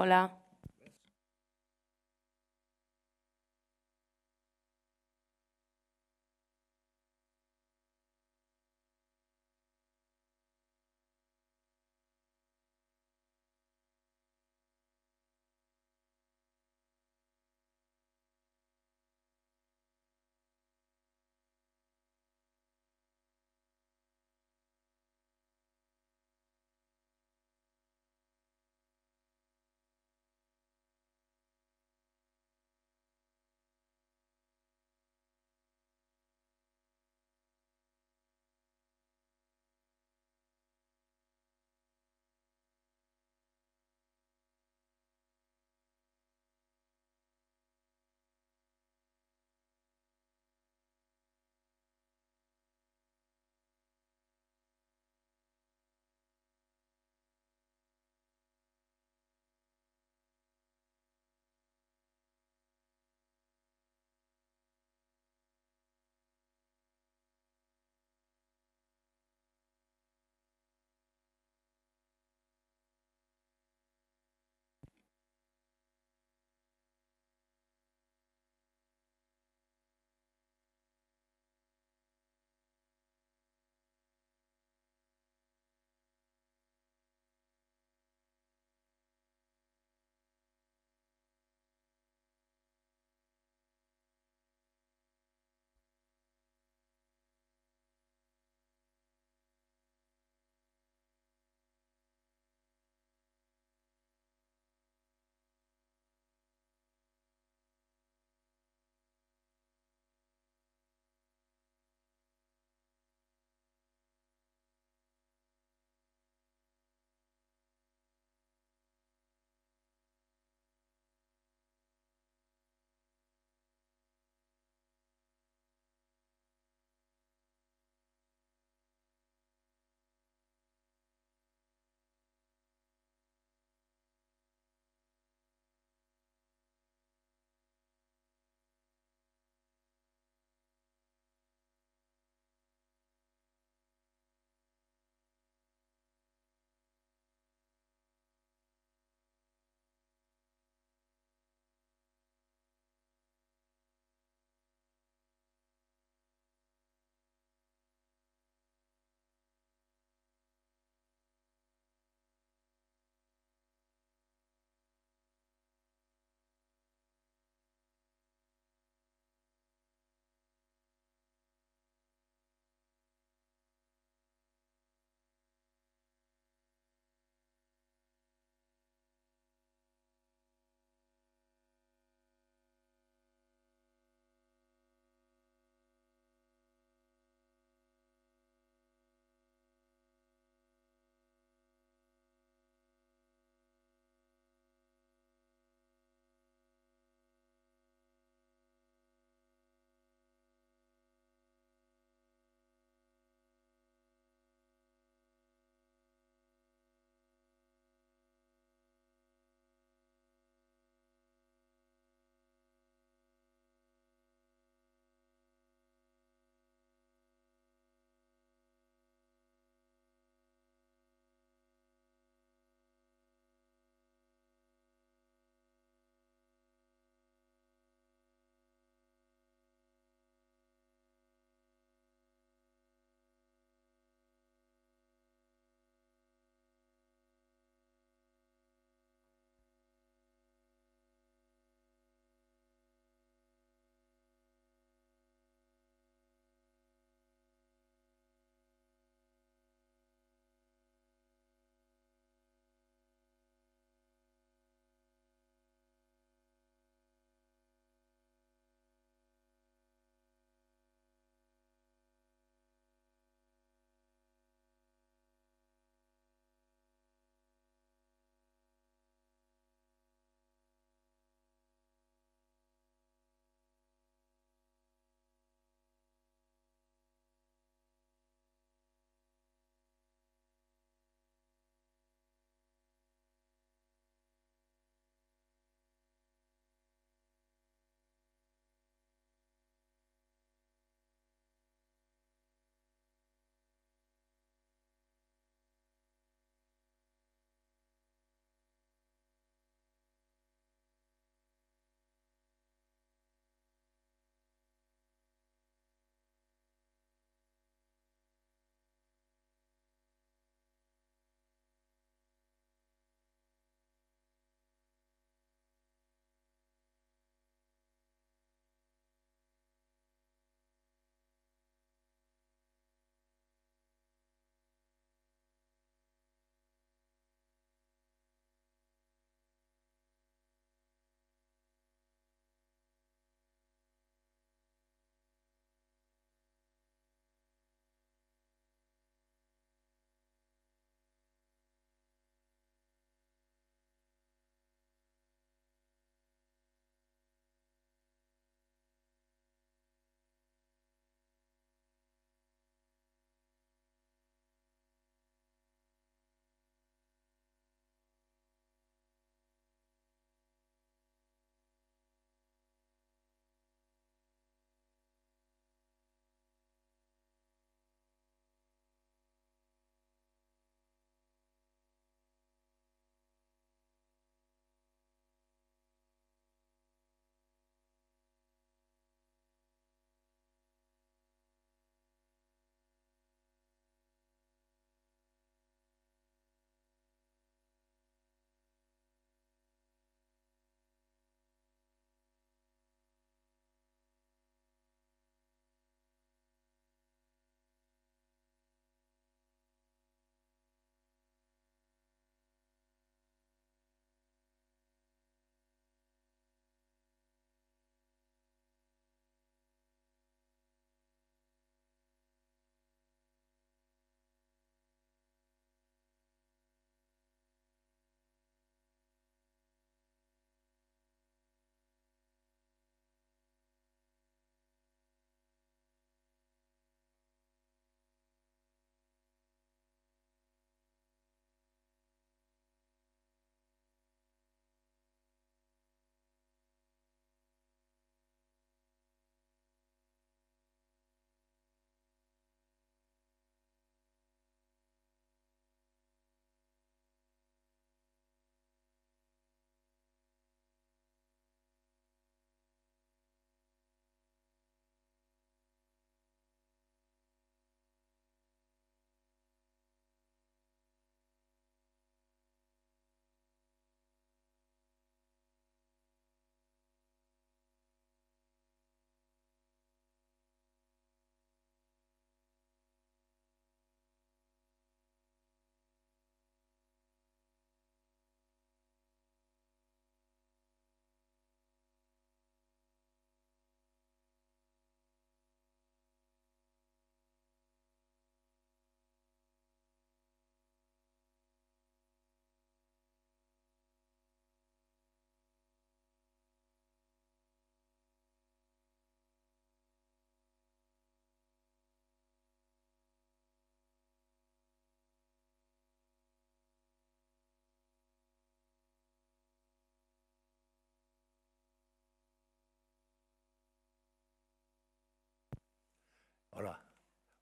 Hola.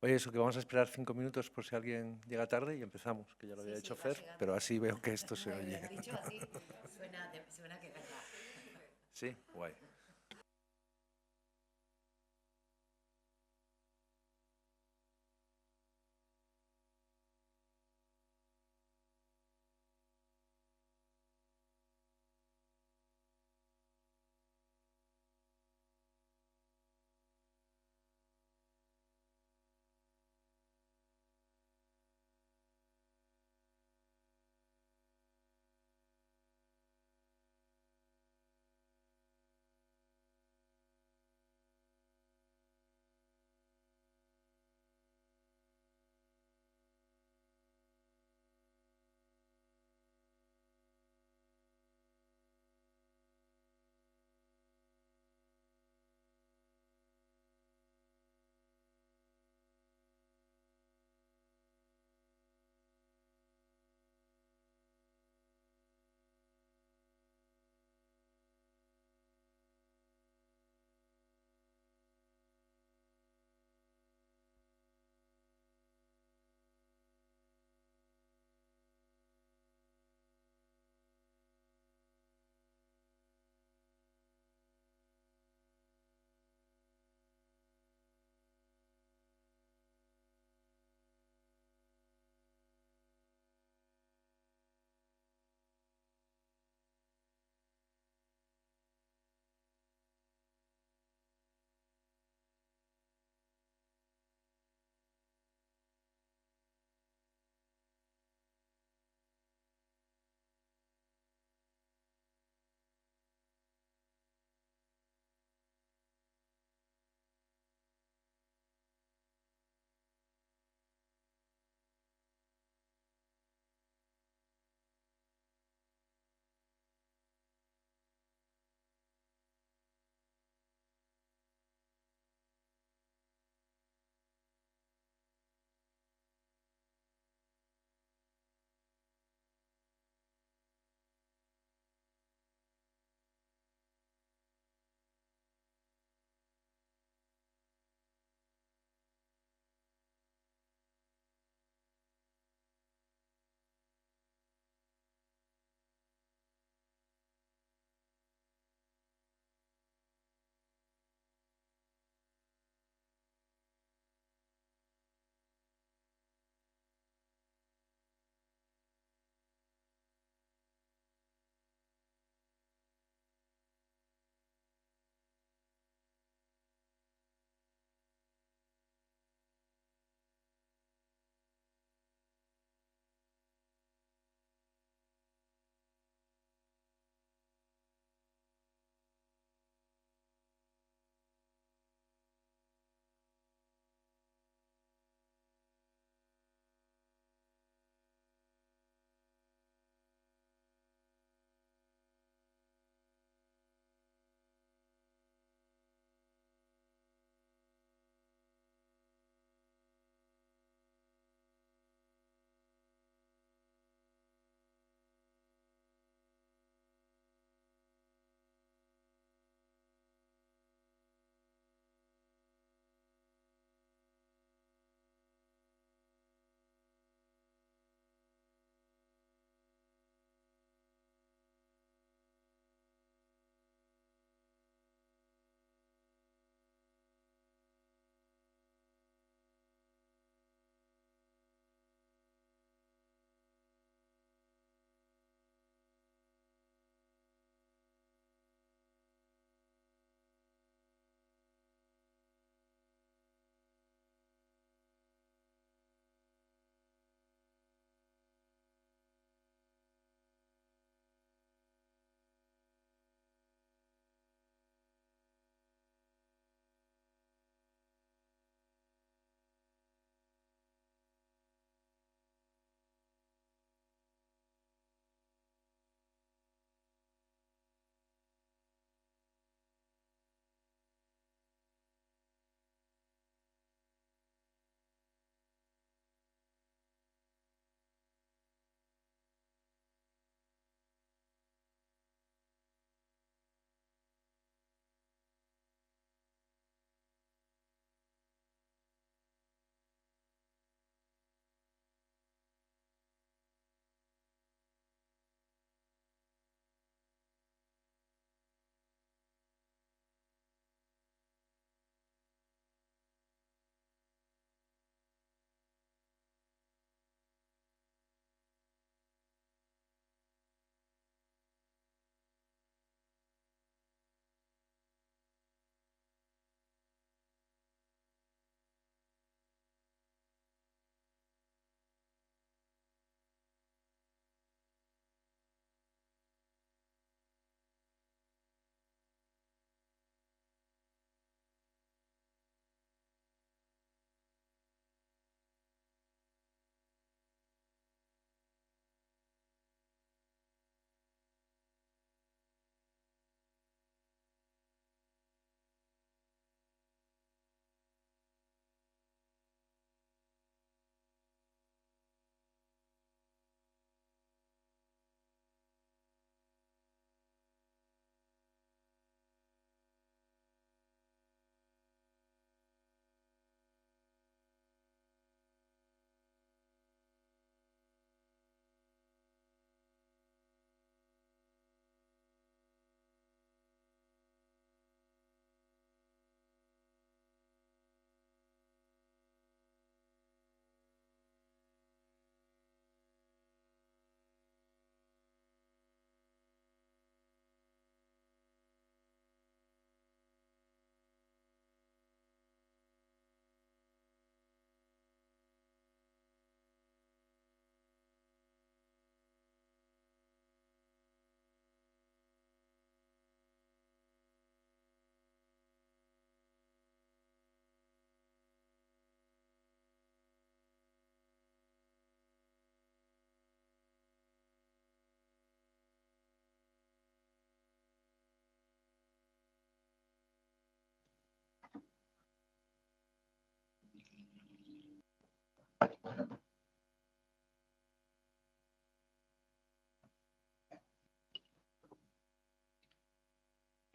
Oye, eso que vamos a esperar 5 minutos por si alguien llega tarde y empezamos, que ya lo Sí, había sí, hecho va Fer, pero llegando. así veo que esto se Me lo oye. has dicho así, suena que es verdad. Sí, guay.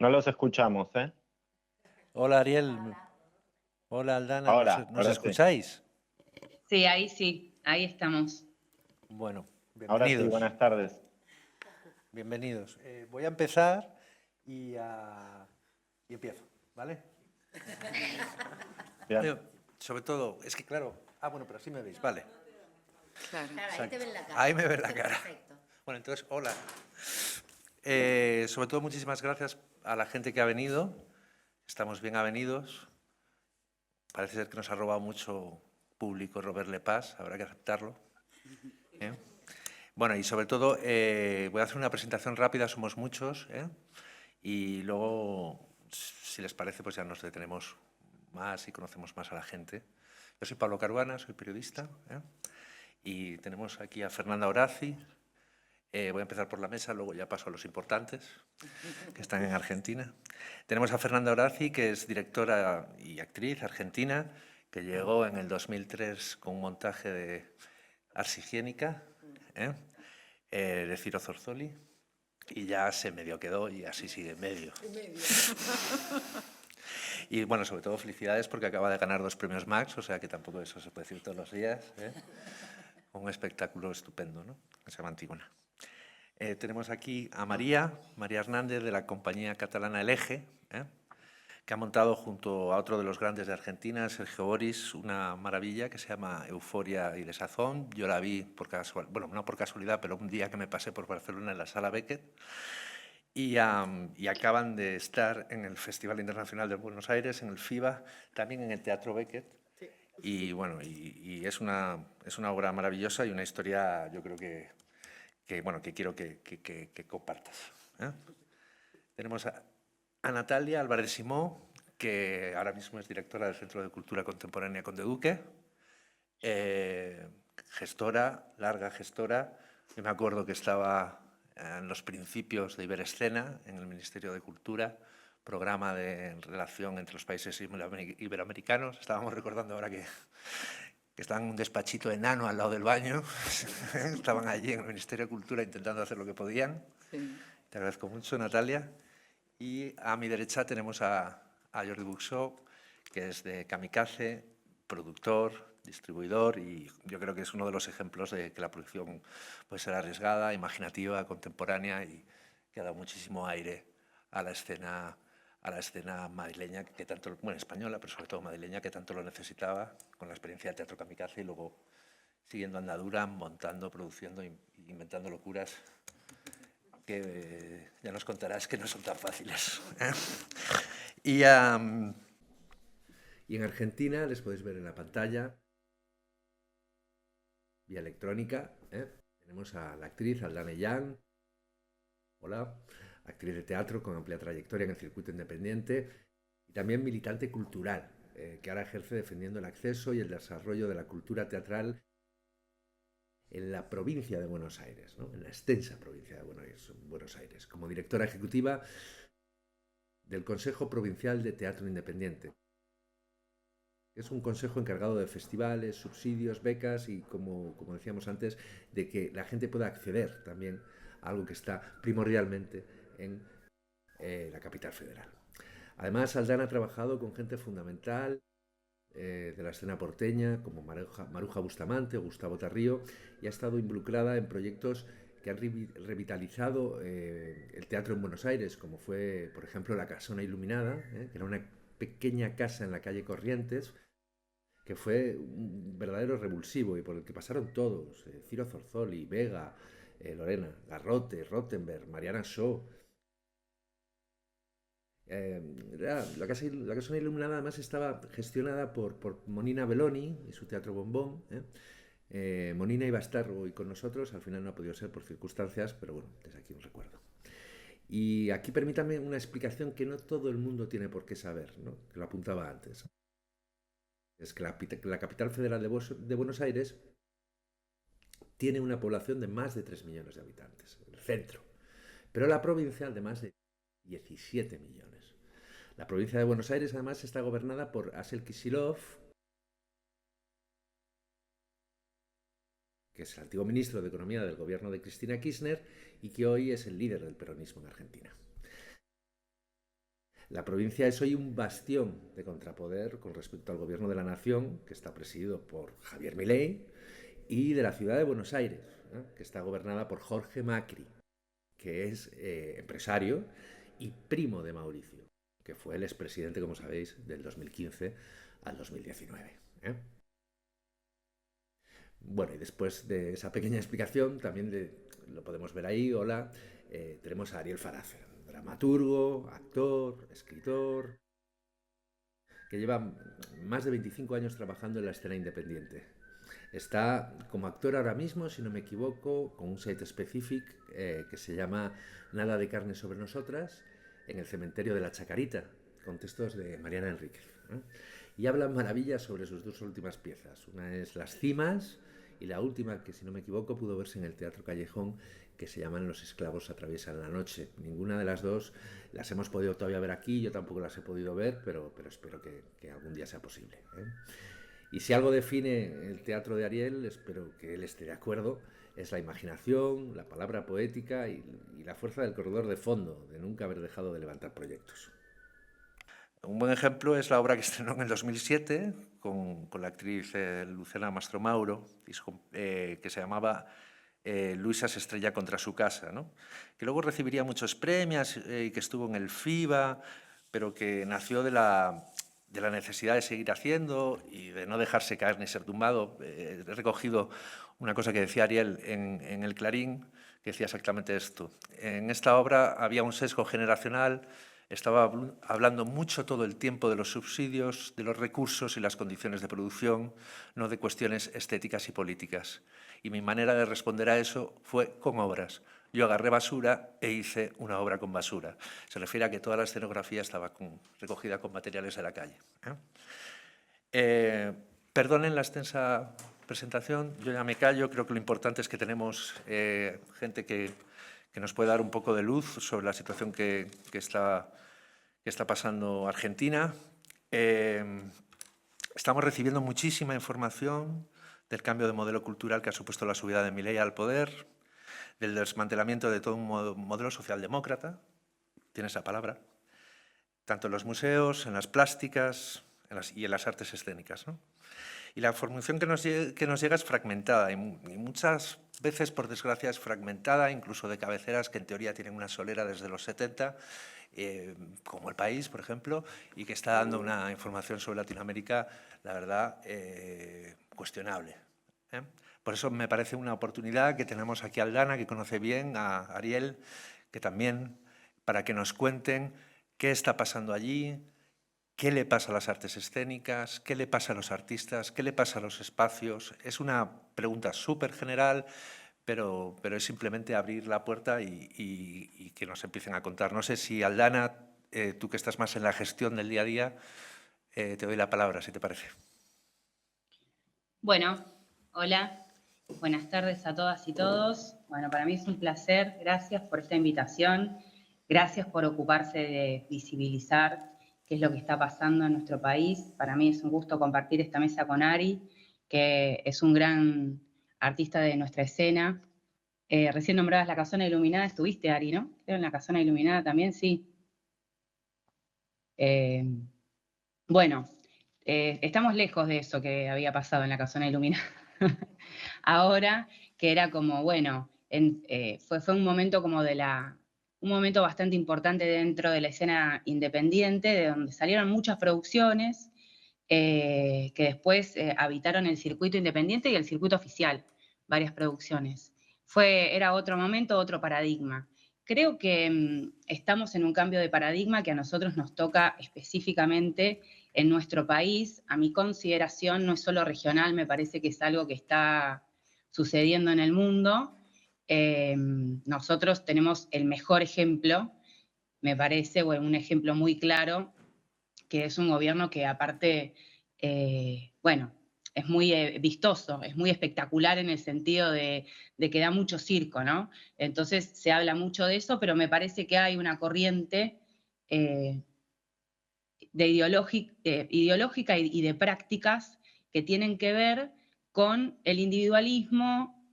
No los escuchamos, ¿eh? Hola Ariel, hola Aldana, Ahora, ¿nos ahora sí. escucháis? Sí, ahí estamos. Bueno, Ahora sí, bienvenidos, buenas tardes. bienvenidos. Voy a empezar y empiezo, ¿vale? Bien. Sobre todo, es que claro, bueno, pero así me veis, vale. Claro, ahí Exacto. te ven la cara. Ahí me ven la cara. Perfecto. Bueno, entonces, hola. Sobre todo, muchísimas gracias a la gente que ha venido. Estamos bien avenidos. Parece ser que nos ha robado mucho público Robert Lepage, habrá que aceptarlo. ¿Eh? Bueno, y sobre todo, voy a hacer una presentación rápida, somos muchos, y luego, si les parece, pues ya nos detenemos más y conocemos más a la gente. Yo soy Pablo Caruana, soy periodista, y tenemos aquí a Fernanda Horaci. Voy a empezar por la mesa, luego ya paso a los importantes, que están en Argentina. Tenemos a Fernanda Horaci, que es directora y actriz argentina, que llegó en el 2003 con un montaje de Ars Higiénica, de Ciro Zorzoli, y ya se medio quedó y así sigue en medio. Y bueno, sobre todo felicidades porque acaba de ganar 2 premios Max, o sea que tampoco eso se puede decir todos los días. Un espectáculo estupendo, ¿no? Que se llama Antígona. Tenemos aquí a María Hernández, de la compañía catalana El Eje, que ha montado junto a otro de los grandes de Argentina, Sergio Boris, una maravilla que se llama Euforia y Desazón. Yo la vi por casualidad, bueno, no por casualidad, pero un día que me pasé por Barcelona en la Sala Beckett, y acaban de estar en el Festival Internacional de Buenos Aires, en el FIBA, también en el Teatro Beckett. Y bueno, y es una obra maravillosa y una historia, yo creo que quiero que compartas. Tenemos a Natalia Álvarez Simó, que ahora mismo es directora del Centro de Cultura Contemporánea Conde Duque, gestora, larga gestora. Yo me acuerdo que estaba en los principios de Iberescena, en el Ministerio de Cultura, programa de relación entre los países iberoamericanos. Estábamos recordando ahora que estaban en un despachito enano al lado del baño. Estaban allí en el Ministerio de Cultura intentando hacer lo que podían. Sí. Te agradezco mucho, Natalia. Y a mi derecha tenemos a Jordi Buxó, que es de Kamikaze, productor, distribuidor, y yo creo que es uno de los ejemplos de que la producción puede ser arriesgada, imaginativa, contemporánea y que ha dado muchísimo aire a la escena madrileña, que tanto, bueno, española, pero sobre todo madrileña, que tanto lo necesitaba, con la experiencia de Teatro Kamikaze y luego siguiendo andadura, montando, produciendo, inventando locuras que ya nos contarás que no son tan fáciles. Y en Argentina les podéis ver en la pantalla, vía electrónica, tenemos a la actriz Aldana Yang, hola, actriz de teatro con amplia trayectoria en el circuito independiente y también militante cultural, que ahora ejerce defendiendo el acceso y el desarrollo de la cultura teatral en la provincia de Buenos Aires, ¿no? En la extensa provincia de Buenos Aires, como directora ejecutiva del Consejo Provincial de Teatro Independiente. Es un consejo encargado de festivales, subsidios, becas y, como decíamos antes, de que la gente pueda acceder también a algo que está primordialmente en la capital federal. Además, Aldana ha trabajado con gente fundamental de la escena porteña, como Maruja Bustamante o Gustavo Tarrío, y ha estado involucrada en proyectos que han revitalizado el teatro en Buenos Aires, como fue, por ejemplo, La Casona Iluminada, que era una pequeña casa en la calle Corrientes, que fue un verdadero revulsivo y por el que pasaron todos, Ciro Zorzoli, Vega, Lorena Garrote, Rottenberg, Mariana Shaw. La Casona Iluminada además estaba gestionada por Monina Belloni y su Teatro Bombón. Monina iba a estar hoy con nosotros, al final no ha podido ser por circunstancias, pero bueno, desde aquí un recuerdo. Y aquí permítame una explicación que no todo el mundo tiene por qué saber, ¿no? Que lo apuntaba antes. Es que la capital federal de Buenos Aires tiene una población de más de 3 millones de habitantes, el centro, pero la provincial de más de 17 millones. La provincia de Buenos Aires además está gobernada por Axel Kicillof, que es el antiguo ministro de Economía del gobierno de Cristina Kirchner y que hoy es el líder del peronismo en Argentina. La provincia es hoy un bastión de contrapoder con respecto al gobierno de la nación, que está presidido por Javier Milei, y de la ciudad de Buenos Aires, que está gobernada por Jorge Macri, que es empresario y primo de Mauricio, que fue el expresidente, como sabéis, del 2015 al 2019. Bueno, y después de esa pequeña explicación, también lo podemos ver ahí, hola, tenemos a Ariel Farace, dramaturgo, actor, escritor, que lleva más de 25 años trabajando en la escena independiente. Está como actor ahora mismo, si no me equivoco, con un site específico que se llama Nada de carne sobre nosotras, en el cementerio de la Chacarita, con textos de Mariana Enríquez. Y hablan maravillas sobre sus dos últimas piezas. Una es Las Cimas y la última, que si no me equivoco pudo verse en el Teatro Callejón, que se llaman Los esclavos atraviesan la noche. Ninguna de las dos las hemos podido todavía ver aquí, yo tampoco las he podido ver, pero espero que algún día sea posible. Y si algo define el teatro de Ariel, espero que él esté de acuerdo, es la imaginación, la palabra poética y la fuerza del corredor de fondo, de nunca haber dejado de levantar proyectos. Un buen ejemplo es la obra que estrenó en el 2007 con la actriz Lucena Mastromauro, que se llamaba Luisa se estrella contra su casa, ¿no? Que luego recibiría muchos premios y que estuvo en el FIBA, pero que nació de la necesidad de seguir haciendo y de no dejarse caer ni ser tumbado. He recogido una cosa que decía Ariel en el Clarín, que decía exactamente esto. En esta obra había un sesgo generacional. Estaba hablando mucho todo el tiempo de los subsidios, de los recursos y las condiciones de producción, no de cuestiones estéticas y políticas. Y mi manera de responder a eso fue con obras. Yo agarré basura e hice una obra con basura. Se refiere a que toda la escenografía estaba recogida con materiales de la calle. Perdonen la extensa presentación, yo ya me callo. Creo que lo importante es que tenemos gente que nos puede dar un poco de luz sobre la situación que está pasando Argentina. Estamos recibiendo muchísima información del cambio de modelo cultural que ha supuesto la subida de Milei al poder, del desmantelamiento de todo un modelo socialdemócrata, tiene esa palabra, tanto en los museos, en las plásticas y en las artes escénicas, ¿no? Y la información que nos llega es fragmentada y muchas veces, por desgracia, es fragmentada, incluso de cabeceras que en teoría tienen una solera desde los 70, como El País, por ejemplo, y que está dando una información sobre Latinoamérica, la verdad, cuestionable. Por eso me parece una oportunidad que tenemos aquí a Aldana, que conoce bien, a Ariel, que también, para que nos cuenten qué está pasando allí, qué le pasa a las artes escénicas, qué le pasa a los artistas, qué le pasa a los espacios. Es una pregunta súper general, pero es simplemente abrir la puerta y que nos empiecen a contar. No sé si, Aldana, tú que estás más en la gestión del día a día, te doy la palabra, si te parece. Bueno, hola, buenas tardes a todas y todos. Bueno, para mí es un placer, gracias por esta invitación, gracias por ocuparse de visibilizar qué es lo que está pasando en nuestro país. Para mí es un gusto compartir esta mesa con Ari, que es un gran artista de nuestra escena. Recién nombrabas La Casona Iluminada, estuviste, Ari, ¿no? Creo en La Casona Iluminada también, sí. Bueno, estamos lejos de eso que había pasado en La Casona Iluminada. Ahora, que era como, bueno, fue un momento como un momento bastante importante dentro de la escena independiente, de donde salieron muchas producciones que después habitaron el circuito independiente y el circuito oficial, varias producciones. Era otro momento, otro paradigma. Creo que estamos en un cambio de paradigma que a nosotros nos toca específicamente en nuestro país. A mi consideración, no es solo regional, me parece que es algo que está sucediendo en el mundo. Nosotros tenemos el mejor ejemplo, me parece, o un ejemplo muy claro, que es un gobierno que aparte, bueno, es muy vistoso, es muy espectacular en el sentido de que da mucho circo, ¿no? Entonces se habla mucho de eso, pero me parece que hay una corriente ideológica y de prácticas que tienen que ver con el individualismo,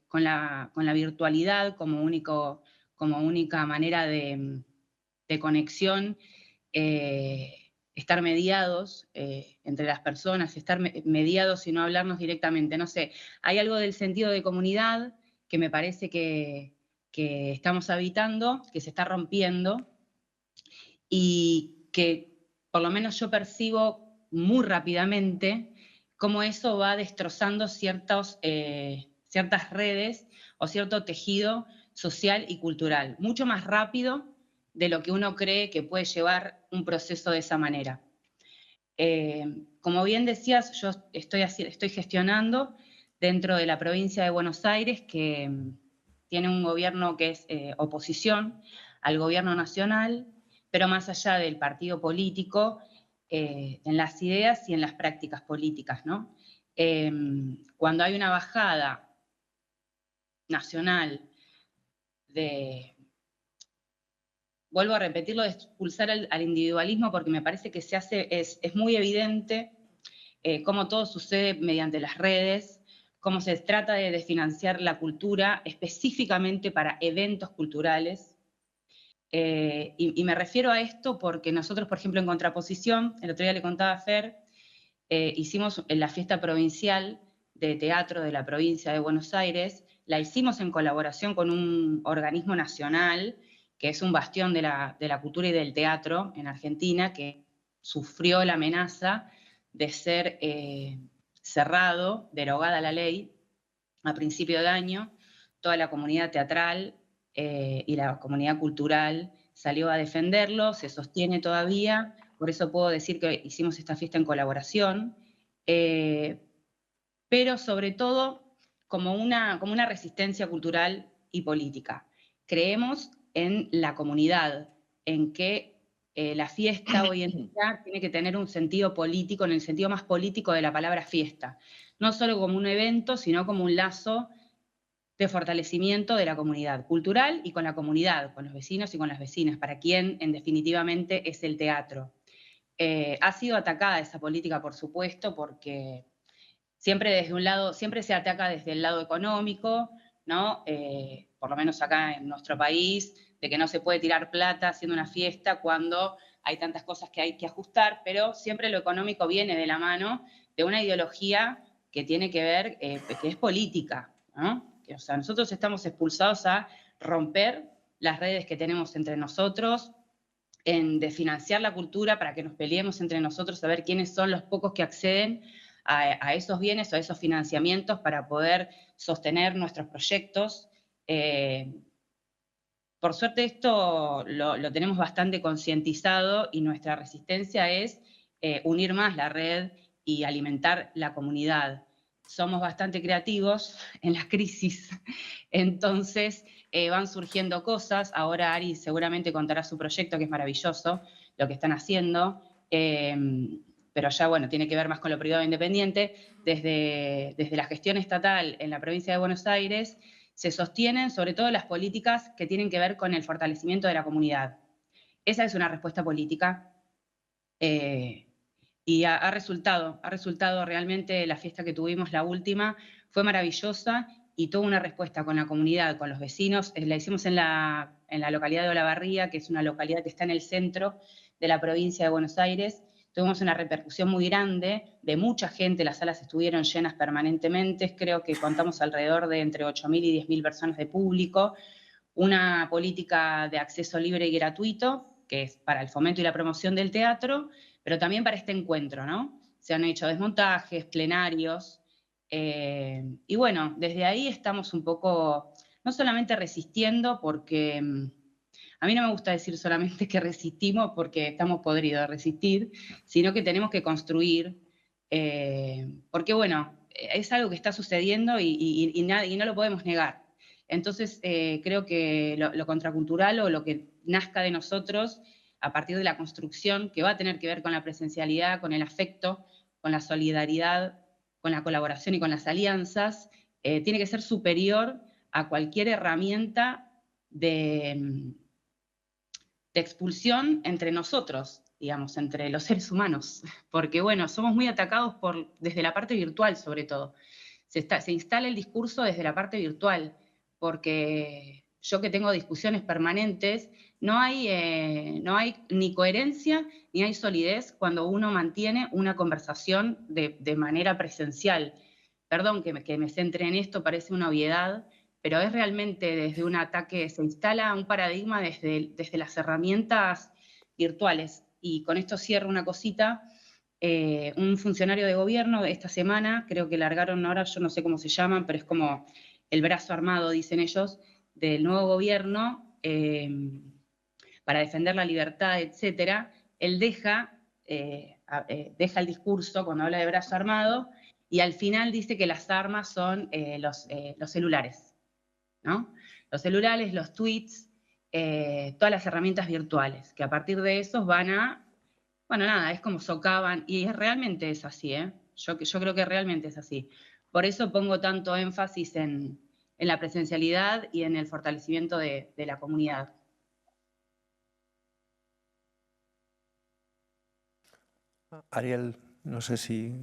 con la virtualidad como única manera de conexión estar mediados entre las personas, estar mediados y no hablarnos directamente. No sé, hay algo del sentido de comunidad que me parece que estamos habitando, que se está rompiendo y que por lo menos yo percibo muy rápidamente cómo eso va destrozando ciertas redes o cierto tejido social y cultural, mucho más rápido de lo que uno cree que puede llevar un proceso de esa manera. Como bien decías, yo estoy gestionando dentro de la provincia de Buenos Aires, que tiene un gobierno que es oposición al gobierno nacional, pero más allá del partido político, en las ideas y en las prácticas políticas, ¿no? Cuando hay una bajada nacional vuelvo a repetirlo, de expulsar al individualismo, porque me parece que es muy evidente cómo todo sucede mediante las redes, cómo se trata de desfinanciar la cultura específicamente para eventos culturales. Y me refiero a esto porque nosotros, por ejemplo, en Contraposición, el otro día le contaba a Fer, hicimos en la fiesta provincial de teatro de la provincia de Buenos Aires, la hicimos en colaboración con un organismo nacional, que es un bastión de la cultura y del teatro en Argentina, que sufrió la amenaza de ser cerrado, derogada la ley, a principio de año. Toda la comunidad teatral y la comunidad cultural salió a defenderlo, se sostiene todavía, por eso puedo decir que hicimos esta fiesta en colaboración, pero sobre todo como una resistencia cultural y política. Creemos en la comunidad, en que la fiesta hoy en día tiene que tener un sentido político, en el sentido más político de la palabra fiesta. No solo como un evento, sino como un lazo de fortalecimiento de la comunidad cultural y con la comunidad, con los vecinos y con las vecinas, para quien en definitivamente es el teatro. Ha sido atacada esa política, por supuesto, porque siempre desde un lado, siempre se ataca desde el lado económico, ¿no? Por lo menos acá en nuestro país, de que no se puede tirar plata haciendo una fiesta cuando hay tantas cosas que hay que ajustar, pero siempre lo económico viene de la mano de una ideología que tiene que ver, que es política, ¿no? O sea, nosotros estamos expulsados a romper las redes que tenemos entre nosotros, en desfinanciar la cultura para que nos peleemos entre nosotros, a ver quiénes son los pocos que acceden a esos bienes o a esos financiamientos para poder sostener nuestros proyectos. Por suerte esto lo tenemos bastante concientizado y nuestra resistencia es unir más la red y alimentar la comunidad. Somos bastante creativos en las crisis, entonces van surgiendo cosas. Ahora Ari seguramente contará su proyecto, que es maravilloso, lo que están haciendo, pero ya, bueno, tiene que ver más con lo privado independiente. Desde la gestión estatal en la provincia de Buenos Aires se sostienen sobre todo las políticas que tienen que ver con el fortalecimiento de la comunidad. Esa es una respuesta política. Y ha resultado realmente la fiesta que tuvimos, la última, fue maravillosa y tuvo una respuesta con la comunidad, con los vecinos. La hicimos en la localidad de Olavarría, que es una localidad que está en el centro de la provincia de Buenos Aires. Tuvimos una repercusión muy grande de mucha gente, las salas estuvieron llenas permanentemente, creo que contamos alrededor de entre 8.000 y 10.000 personas de público, una política de acceso libre y gratuito, que es para el fomento y la promoción del teatro, pero también para este encuentro, ¿no? Se han hecho desmontajes, plenarios, y bueno, desde ahí estamos un poco, no solamente resistiendo, porque a mí no me gusta decir solamente que resistimos porque estamos podridos de resistir, sino que tenemos que construir, porque bueno, es algo que está sucediendo y no lo podemos negar. Entonces, creo que lo contracultural o lo que nazca de nosotros a partir de la construcción, que va a tener que ver con la presencialidad, con el afecto, con la solidaridad, con la colaboración y con las alianzas, tiene que ser superior a cualquier herramienta de expulsión entre nosotros, digamos, entre los seres humanos, porque bueno, somos muy atacados desde la parte virtual sobre todo. Se instala el discurso desde la parte virtual, porque yo que tengo discusiones permanentes, no hay ni coherencia ni hay solidez cuando uno mantiene una conversación de manera presencial. Perdón que me centre en esto, parece una obviedad, pero es realmente desde un ataque, se instala un paradigma desde las herramientas virtuales. Y con esto cierro una cosita. Un funcionario de gobierno esta semana, creo que largaron ahora, yo no sé cómo se llaman, pero es como el brazo armado, dicen ellos, del nuevo gobierno para defender la libertad, etcétera. Él deja el discurso cuando habla de brazo armado y al final dice que las armas son los celulares, ¿no? Los celulares, los tweets, todas las herramientas virtuales, que a partir de esos van a, bueno, nada, es como socavan, y realmente es así, ¿eh? Yo creo que realmente es así. Por eso pongo tanto énfasis en la presencialidad y en el fortalecimiento de la comunidad. Ariel, no sé si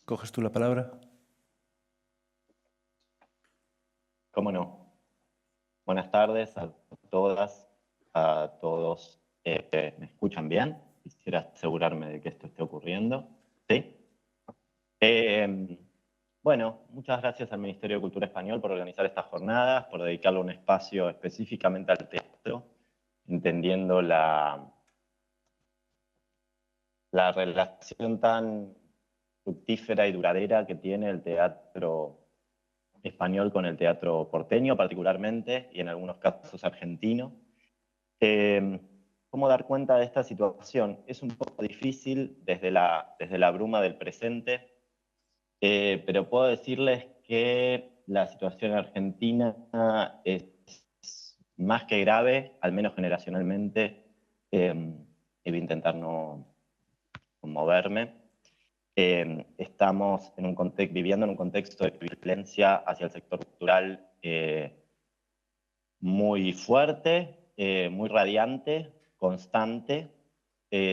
coges tú la palabra. ¿Cómo no? Buenas tardes a todas, a todos. ¿Me escuchan bien? Quisiera asegurarme de que esto esté ocurriendo. ¿Sí? Bueno, muchas gracias al Ministerio de Cultura Español por organizar estas jornadas, por dedicarle un espacio específicamente al teatro, entendiendo la relación tan fructífera y duradera que tiene el teatro español con el teatro porteño particularmente, y en algunos casos argentino. ¿Cómo dar cuenta de esta situación? Es un poco difícil desde la bruma del presente, pero puedo decirles que la situación en Argentina es más que grave, al menos generacionalmente. Voy a intentar no conmoverme. Estamos viviendo en un contexto de violencia hacia el sector cultural muy fuerte, muy radiante, constante.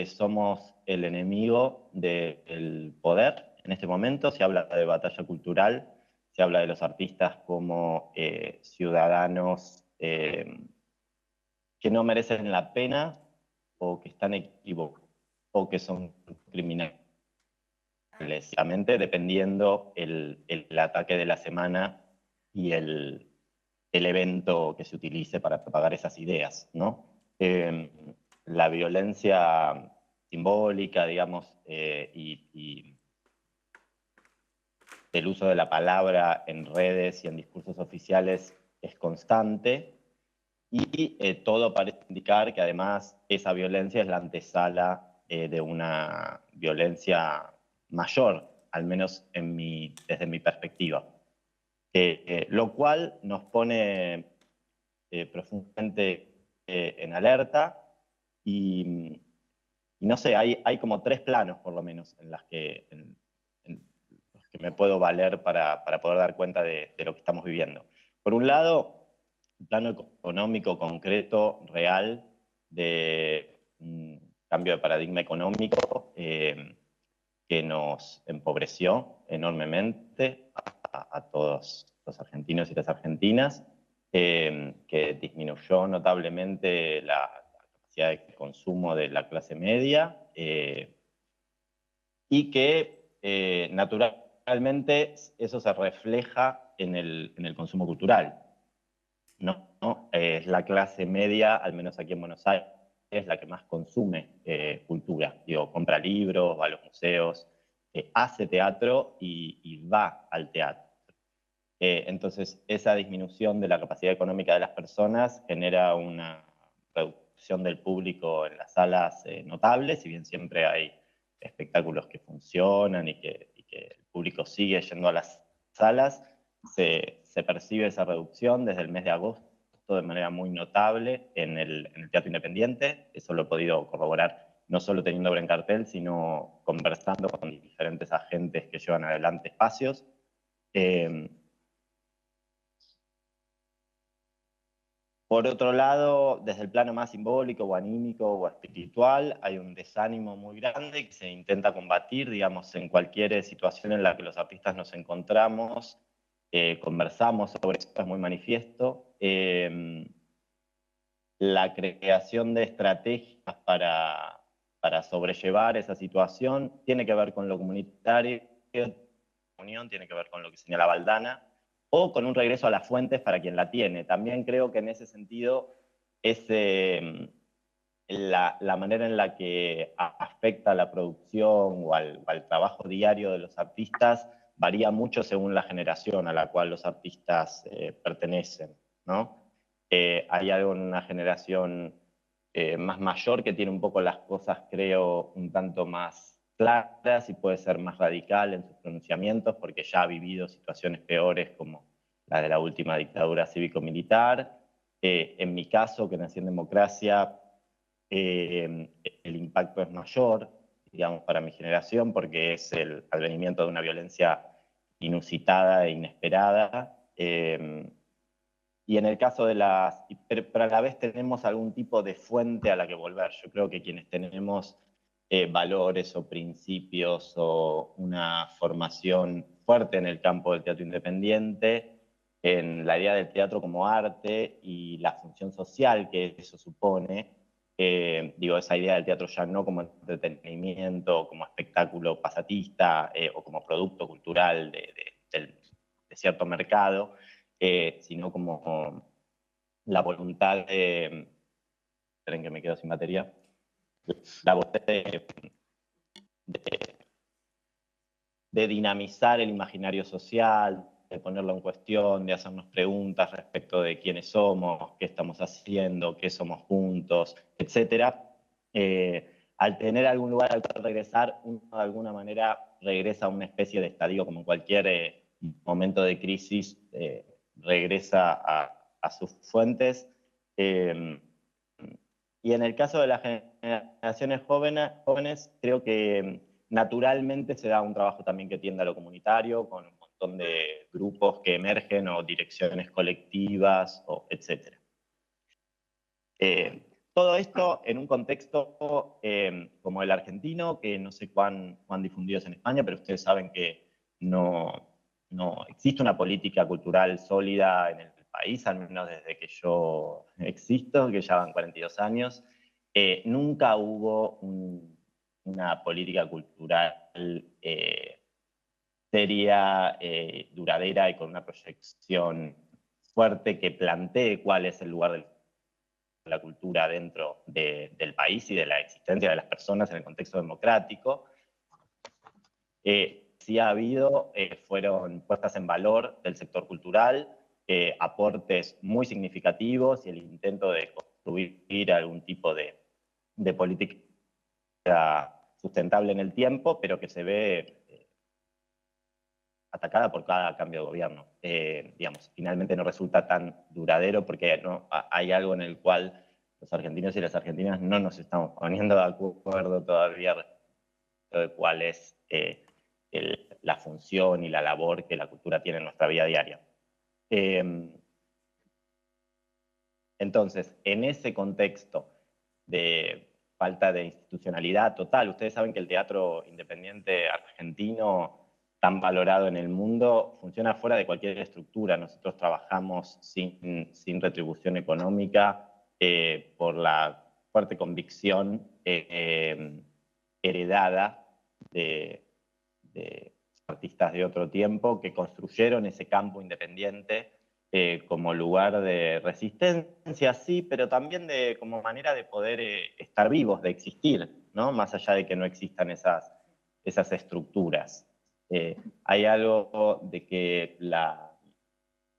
Somos el enemigo del poder en este momento. Se habla de batalla cultural, se habla de los artistas como ciudadanos que no merecen la pena o que están equivocados o que son criminales, dependiendo el ataque de la semana y el evento que se utilice para propagar esas ideas, ¿no? La violencia simbólica, digamos, y el uso de la palabra en redes y en discursos oficiales es constante, y todo parece indicar que además esa violencia es la antesala de una violencia mayor, al menos desde mi perspectiva. Lo cual nos pone profundamente en alerta, y no sé, hay como tres planos por lo menos en los que me puedo valer para poder dar cuenta de lo que estamos viviendo. Por un lado, un plano económico concreto, real, de un cambio de paradigma económico que nos empobreció enormemente a todos los argentinos y las argentinas, que disminuyó notablemente la capacidad de consumo de la clase media, y que naturalmente eso se refleja en el consumo cultural. ¿No? Es la clase media, al menos aquí en Buenos Aires, es la que más consume cultura. Digo, compra libros, va a los museos, hace teatro y va al teatro. Entonces, esa disminución de la capacidad económica de las personas genera una reducción del público en las salas notable, si bien siempre hay espectáculos que funcionan y que el público sigue yendo a las salas, se percibe esa reducción desde el mes de agosto de manera muy notable en el teatro independiente. Eso lo he podido corroborar no solo teniendo obra en cartel, sino conversando con diferentes agentes que llevan adelante espacios. Por otro lado, desde el plano más simbólico o anímico o espiritual, hay un desánimo muy grande que se intenta combatir, digamos, en cualquier situación en la que los artistas nos encontramos. Conversamos sobre esto, es muy manifiesto. la creación de estrategias para sobrellevar esa situación tiene que ver con lo comunitario, tiene que ver con lo que señalaba Aldana, o con un regreso a las fuentes para quien la tiene. También creo que en ese sentido la manera en la que afecta a la producción o al trabajo diario de los artistas varía mucho según la generación a la cual los artistas pertenecen, ¿no? Hay algo en una generación más mayor que tiene un poco las cosas, creo, un tanto más claras y puede ser más radical en sus pronunciamientos porque ya ha vivido situaciones peores como la de la última dictadura cívico-militar. En mi caso, que nací en democracia, el impacto es mayor, digamos, para mi generación, porque es el advenimiento de una violencia inusitada e inesperada. Y en el caso de las... Pero a la vez tenemos algún tipo de fuente a la que volver. Yo creo que quienes tenemos valores o principios o una formación fuerte en el campo del teatro independiente, en la idea del teatro como arte y la función social que eso supone, digo, esa idea del teatro ya no como entretenimiento, como espectáculo pasatista o como producto cultural de cierto mercado, sino como la voluntad de... Esperen que me quedo sin batería. La voluntad de dinamizar el imaginario social, de ponerlo en cuestión, de hacernos preguntas respecto de quiénes somos, qué estamos haciendo, qué somos juntos, etc. Al tener algún lugar al cual regresar, uno de alguna manera regresa a una especie de estadio, como en cualquier momento de crisis, regresa a sus fuentes. Y en el caso de las generaciones jóvenes, creo que naturalmente se da un trabajo también que tiende a lo comunitario, con un montón de grupos que emergen o direcciones colectivas, etc. Todo esto en un contexto como el argentino, que no sé cuán difundido es en España, pero ustedes saben que no existe una política cultural sólida en el país, al menos desde que yo existo, que ya van 42 años. Nunca hubo una política cultural seria, duradera y con una proyección fuerte que plantee cuál es el lugar de la cultura dentro del país y de la existencia de las personas en el contexto democrático. Sí ha habido, fueron puestas en valor del sector cultural, aportes muy significativos y el intento de construir algún tipo de política sustentable en el tiempo, pero que se ve atacada por cada cambio de gobierno. Digamos, finalmente no resulta tan duradero porque hay algo en el cual los argentinos y las argentinas no nos estamos poniendo de acuerdo todavía respecto de cuál es la función y la labor que la cultura tiene en nuestra vida diaria. Entonces, en ese contexto de falta de institucionalidad total, ustedes saben que el teatro independiente argentino, tan valorado en el mundo, funciona fuera de cualquier estructura. Nosotros trabajamos sin retribución económica por la fuerte convicción heredada de artistas de otro tiempo que construyeron ese campo independiente como lugar de resistencia, sí, pero también como manera de poder estar vivos, de existir, ¿no? Más allá de que no existan esas estructuras. Hay algo de que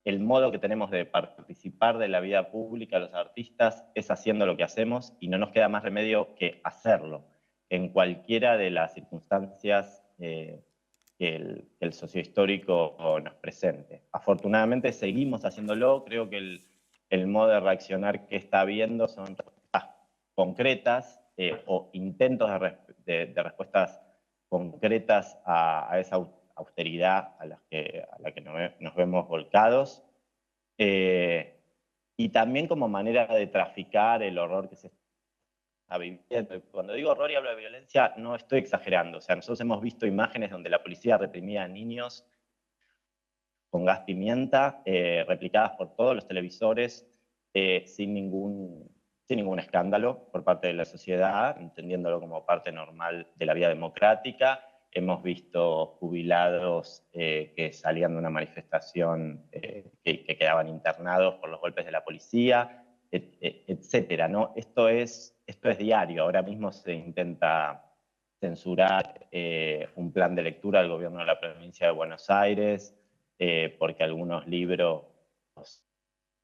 el modo que tenemos de participar de la vida pública los artistas es haciendo lo que hacemos y no nos queda más remedio que hacerlo en cualquiera de las circunstancias que el sociohistórico nos presente. Afortunadamente seguimos haciéndolo, creo que el modo de reaccionar que está habiendo son respuestas concretas o intentos de respuestas concretas a esa austeridad a la que nos vemos volcados, y también como manera de traficar el horror que se está viviendo. Cuando digo horror y hablo de violencia, no estoy exagerando. O sea, nosotros hemos visto imágenes donde la policía reprimía a niños con gas pimienta, replicadas por todos los televisores, sin ningún escándalo por parte de la sociedad, entendiéndolo como parte normal de la vida democrática. Hemos visto jubilados que salían de una manifestación que quedaban internados por los golpes de la policía, etcétera, ¿no? Esto es diario. Ahora mismo se intenta censurar un plan de lectura del gobierno de la provincia de Buenos Aires, porque algunos libros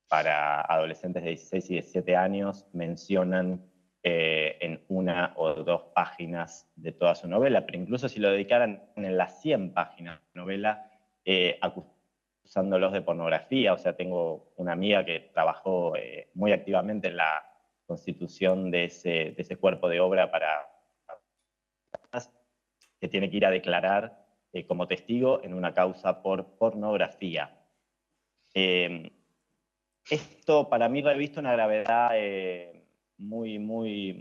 para adolescentes de 16 y 17 años mencionan en 1 o 2 páginas de toda su novela, pero incluso si lo dedicaran en las 100 páginas de novela, acusándolos de pornografía. O sea, tengo una amiga que trabajó muy activamente en la constitución de ese cuerpo de obra que tiene que ir a declarar como testigo en una causa por pornografía. Esto para mí reviste una gravedad muy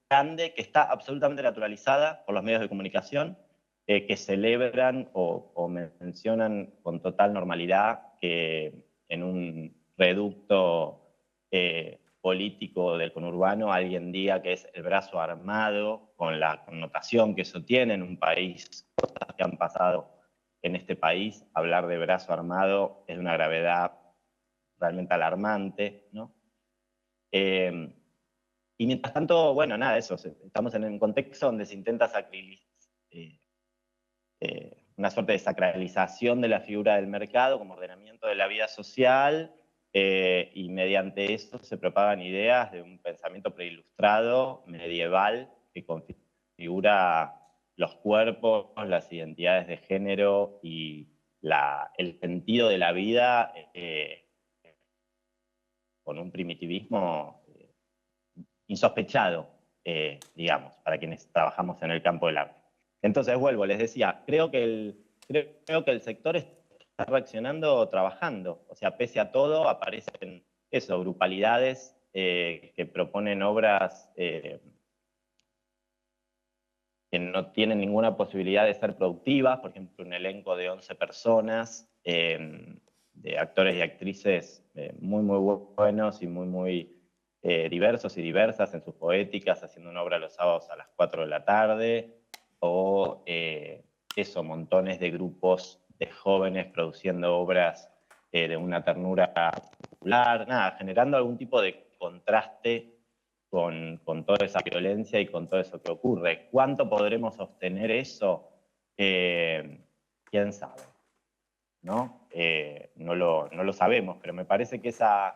grande, que está absolutamente naturalizada por los medios de comunicación, que celebran o mencionan con total normalidad que en un reducto político del conurbano alguien diga que es el brazo armado, con la connotación que eso tiene en un país, cosas que han pasado en este país. Hablar de brazo armado es una gravedad realmente alarmante, ¿no? Y mientras tanto, bueno, nada, eso, estamos en un contexto donde se intenta una suerte de sacralización de la figura del mercado como ordenamiento de la vida social, y mediante eso se propagan ideas de un pensamiento preilustrado, medieval, que configura los cuerpos, las identidades de género y el sentido de la vida con un primitivismo insospechado, digamos, para quienes trabajamos en el campo del arte. Entonces, vuelvo, les decía, creo que el sector está reaccionando trabajando. O sea, pese a todo, aparecen grupalidades que proponen obras que no tienen ninguna posibilidad de ser productivas. Por ejemplo, un elenco de 11 personas, de actores y actrices muy buenos y muy diversos y diversas en sus poéticas, haciendo una obra los sábados a las 4 de la tarde, o montones de grupos de jóvenes produciendo obras de una ternura popular, nada, generando algún tipo de contraste con toda esa violencia y con todo eso que ocurre. ¿Cuánto podremos sostener eso? ¿Quién sabe? ¿No? No lo sabemos, pero me parece que esa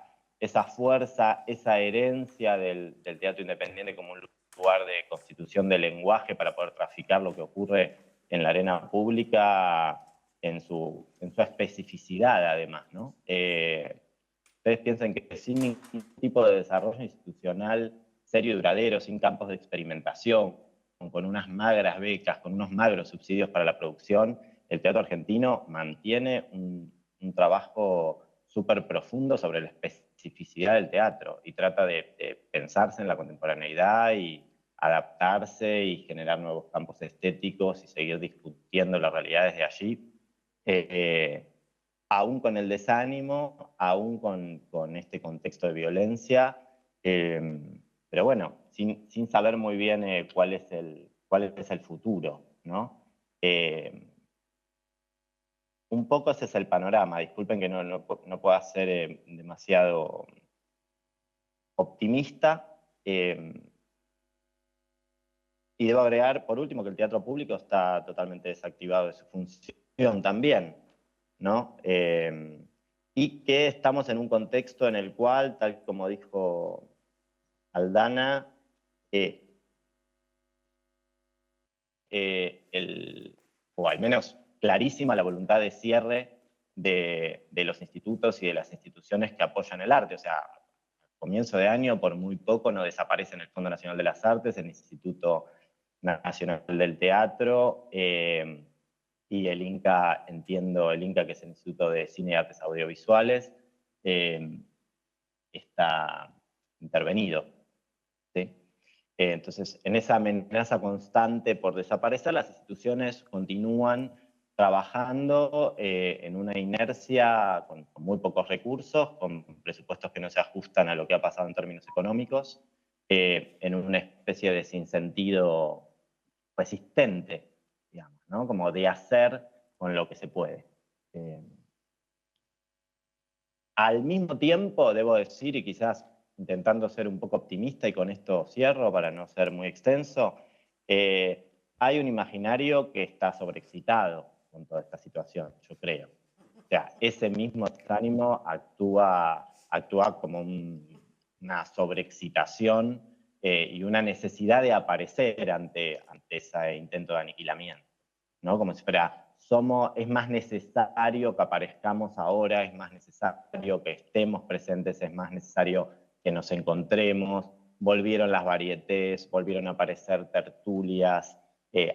fuerza, esa herencia del teatro independiente como un lugar de constitución del lenguaje para poder traficar lo que ocurre en la arena pública en su especificidad, además, ¿no? Ustedes piensan que sin ningún tipo de desarrollo institucional serio y duradero, sin campos de experimentación, con unas magras becas, con unos magros subsidios para la producción, el teatro argentino mantiene un trabajo súper profundo sobre la especificidad del teatro y trata de pensarse en la contemporaneidad y adaptarse y generar nuevos campos estéticos y seguir discutiendo las realidades de allí, aún con el desánimo, aún con este contexto de violencia, pero bueno, sin saber muy bien cuál es el futuro, ¿no? Un poco ese es el panorama. Disculpen que no pueda ser demasiado optimista. Y debo agregar, por último, que el teatro público está totalmente desactivado de su función también, ¿no? Y que estamos en un contexto en el cual, tal como dijo Aldana, o al menos clarísima la voluntad de cierre de los institutos y de las instituciones que apoyan el arte. O sea, a comienzo de año, por muy poco, no desaparece en el Fondo Nacional de las Artes, el Instituto Nacional del Teatro, y el INCA, el INCA, que es el Instituto de Cine y Artes Audiovisuales, está intervenido, ¿sí? Entonces, en esa amenaza constante por desaparecer, las instituciones continúan trabajando en una inercia con muy pocos recursos, con presupuestos que no se ajustan a lo que ha pasado en términos económicos, en una especie de sinsentido resistente, digamos, ¿no? Como de hacer con lo que se puede. Al mismo tiempo, debo decir, y quizás intentando ser un poco optimista, y con esto cierro para no ser muy extenso, hay un imaginario que está sobreexcitado con toda esta situación, yo creo. O sea, ese mismo ánimo actúa como una sobreexcitación y una necesidad de aparecer ante ese intento de aniquilamiento, ¿no? Como si fuera, es más necesario que aparezcamos ahora, es más necesario que estemos presentes, es más necesario que nos encontremos. Volvieron las varietés, volvieron a aparecer tertulias,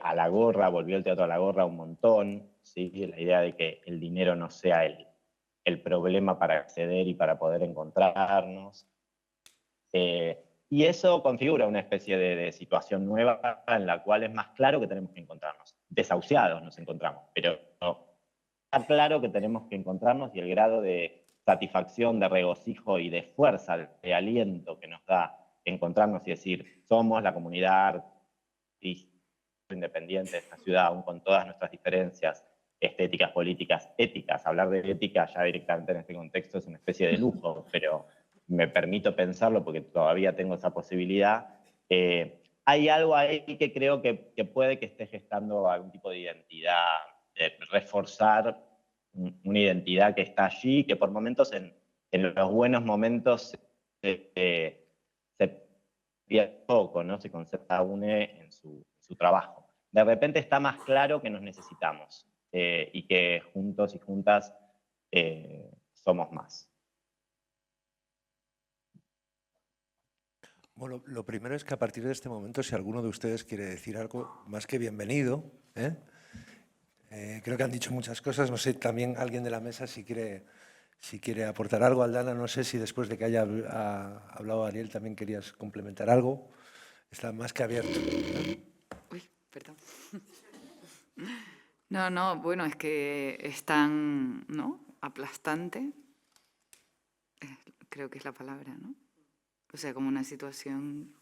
a la gorra, volvió el teatro a la gorra un montón, ¿sí? La idea de que el dinero no sea el problema para acceder y para poder encontrarnos. Y eso configura una especie de situación nueva en la cual es más claro que tenemos que encontrarnos. Desahuciados nos encontramos, pero está claro que tenemos que encontrarnos, y el grado de satisfacción, de regocijo y de fuerza, de aliento que nos da encontrarnos y decir, somos la comunidad independiente de esta ciudad, aún con todas nuestras diferencias estéticas, políticas, éticas. Hablar de ética ya directamente en este contexto es una especie de lujo, pero me permito pensarlo porque todavía tengo esa posibilidad. Hay algo ahí que creo que puede que esté gestando algún tipo de identidad, reforzar una identidad que está allí, que por momentos, en los buenos momentos, se pierde poco, ¿no? Se concentra une en su trabajo. De repente está más claro que nos necesitamos y que juntos y juntas somos más. Bueno, lo primero es que a partir de este momento, si alguno de ustedes quiere decir algo, más que bienvenido, creo que han dicho muchas cosas. No sé, también alguien de la mesa si quiere aportar algo. Aldana, no sé si después de que haya hablado Ariel también querías complementar algo. Está más que abierto. Uy, perdón. No, bueno, es que es tan, ¿no?, aplastante, creo que es la palabra, ¿no? O sea, como una situación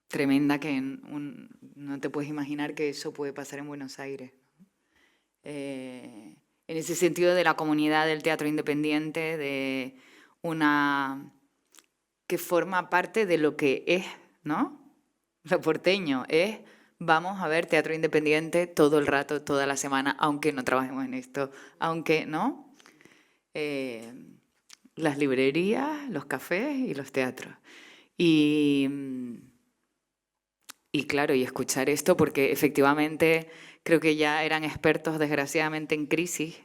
tremenda que no te puedes imaginar que eso puede pasar en Buenos Aires. En ese sentido de la comunidad del teatro independiente, de una que forma parte de lo que es, ¿no? Lo porteño es, vamos a ver teatro independiente todo el rato, toda la semana, aunque no trabajemos en esto, aunque, ¿no? Las librerías, los cafés y los teatros. Y claro, y escuchar esto, porque efectivamente creo que ya eran expertos, desgraciadamente, en crisis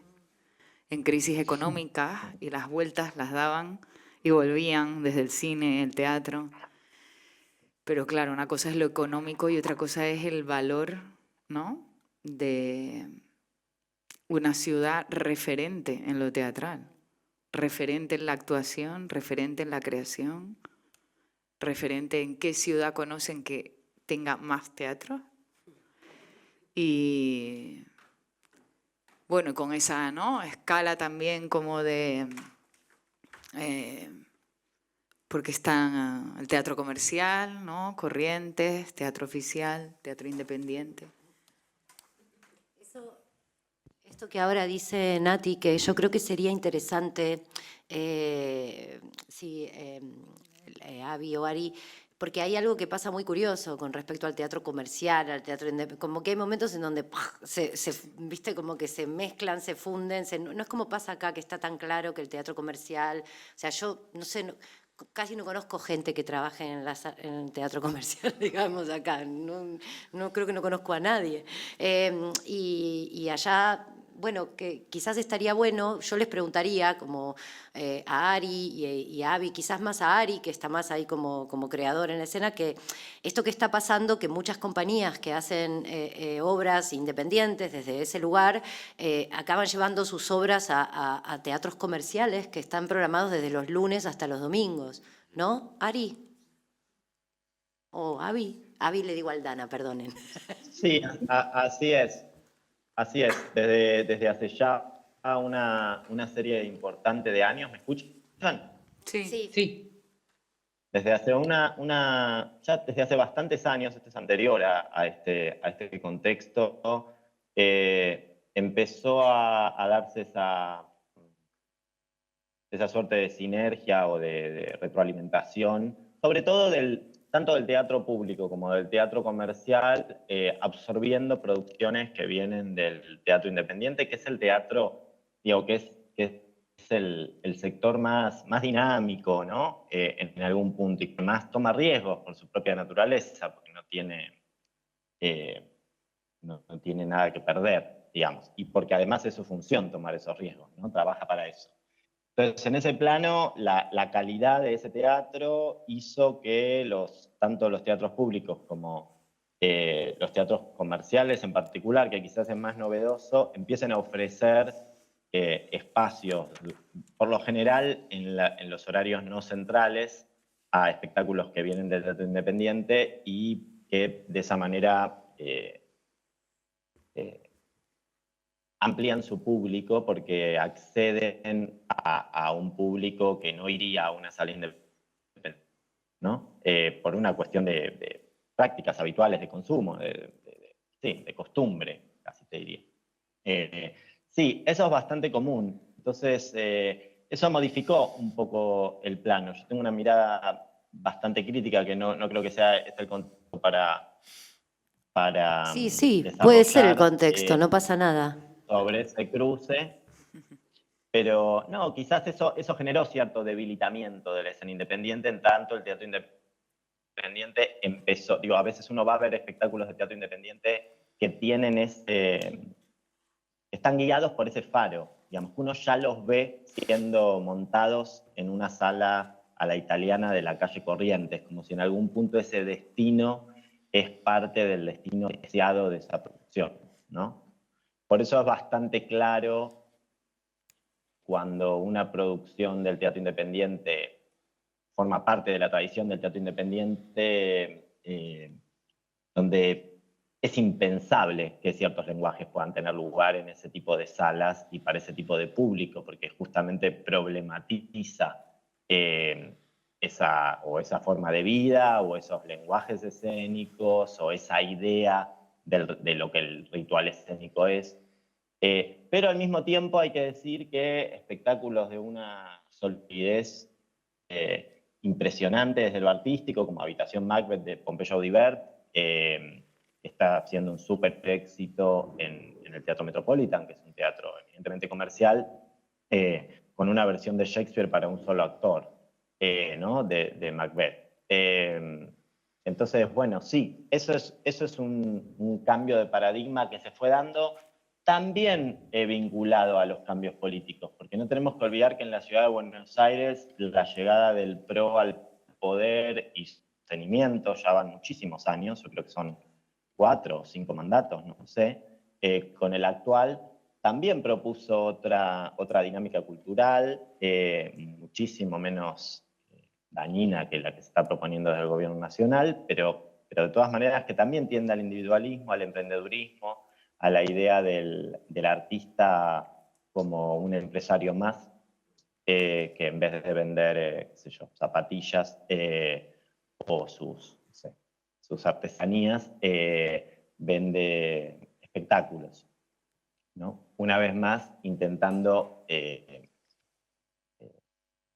económicas, y las vueltas las daban y volvían desde el cine, el teatro. Pero claro, una cosa es lo económico y otra cosa es el valor, ¿no?, de una ciudad referente en lo teatral. Referente en la actuación, referente en la creación, referente en qué ciudad conocen que tenga más teatro. Y bueno, con esa, ¿no?, escala también como de... porque está el teatro comercial, ¿no?, Corrientes, teatro oficial, teatro independiente. Esto que ahora dice Nati, que yo creo que sería interesante si Avi o Ari, porque hay algo que pasa muy curioso con respecto al teatro comercial, al teatro independiente, como que hay momentos en donde viste, como que se mezclan, se funden, no es como pasa acá, que está tan claro que el teatro comercial, o sea, yo no sé, casi no conozco gente que trabaje en el teatro comercial, digamos, acá, no creo que no conozco a nadie. Y allá, bueno, que quizás estaría bueno, yo les preguntaría como a Ari y a Avi, quizás más a Ari, que está más ahí como creador en la escena, que esto que está pasando, que muchas compañías que hacen obras independientes desde ese lugar, acaban llevando sus obras a teatros comerciales que están programados desde los lunes hasta los domingos, ¿no? Ari o Avi. Avi le digo Aldana, perdonen. Sí, así es. Así es. Desde hace ya una serie importante de años, ¿me escuchan? Sí. Sí. Desde hace ya desde hace bastantes años, este es anterior a este contexto, empezó a darse esa suerte de sinergia o de retroalimentación, sobre todo tanto del teatro público como del teatro comercial, absorbiendo producciones que vienen del teatro independiente, que es el teatro, digo, que es el sector más dinámico, ¿no? En algún punto, y que más toma riesgos por su propia naturaleza, porque no tiene nada que perder, digamos, y porque además es su función tomar esos riesgos, ¿no? Trabaja para eso. Entonces, en ese plano, la calidad de ese teatro hizo que tanto los teatros públicos como los teatros comerciales en particular, que quizás es más novedoso, empiecen a ofrecer espacios, por lo general en los horarios no centrales, a espectáculos que vienen del teatro independiente y que de esa manera amplían su público porque acceden a un público que no iría a una sala independiente, ¿no? Por una cuestión de prácticas habituales de consumo, de costumbre, casi te diría. Sí, eso es bastante común. Entonces, eso modificó un poco el plano. Yo tengo una mirada bastante crítica que no creo que sea el contexto para Sí, puede ser el desarrollar, contexto, no pasa nada. sobre ese cruce, pero no, quizás eso generó cierto debilitamiento de la escena independiente, en tanto el teatro independiente empezó, digo, a veces uno va a ver espectáculos de teatro independiente que tienen están guiados por ese faro, digamos, uno ya los ve siendo montados en una sala a la italiana de la calle Corrientes, como si en algún punto ese destino es parte del destino deseado de esa producción, ¿no? Por eso es bastante claro cuando una producción del teatro independiente forma parte de la tradición del teatro independiente, donde es impensable que ciertos lenguajes puedan tener lugar en ese tipo de salas y para ese tipo de público, porque justamente problematiza esa forma de vida, o esos lenguajes escénicos, o esa idea de lo que el ritual escénico es. Pero al mismo tiempo hay que decir que espectáculos de una solidez impresionante desde lo artístico, como Habitación Macbeth de Pompeyo Audibert, está haciendo un súper éxito en el Teatro Metropolitan, que es un teatro evidentemente comercial, con una versión de Shakespeare para un solo actor, ¿no? de Macbeth. Entonces, bueno, sí, eso es un cambio de paradigma que se fue dando, también vinculado a los cambios políticos, porque no tenemos que olvidar que en la ciudad de Buenos Aires la llegada del PRO al poder y sostenimiento ya van muchísimos años, yo creo que son 4 o 5 mandatos, no sé, con el actual también propuso otra dinámica cultural, muchísimo menos dañina que la que se está proponiendo desde el gobierno nacional, pero de todas maneras que también tiende al individualismo, al emprendedurismo, a la idea del artista como un empresario más, que en vez de vender, qué sé yo, zapatillas o sus artesanías, vende espectáculos, ¿no? Una vez más, intentando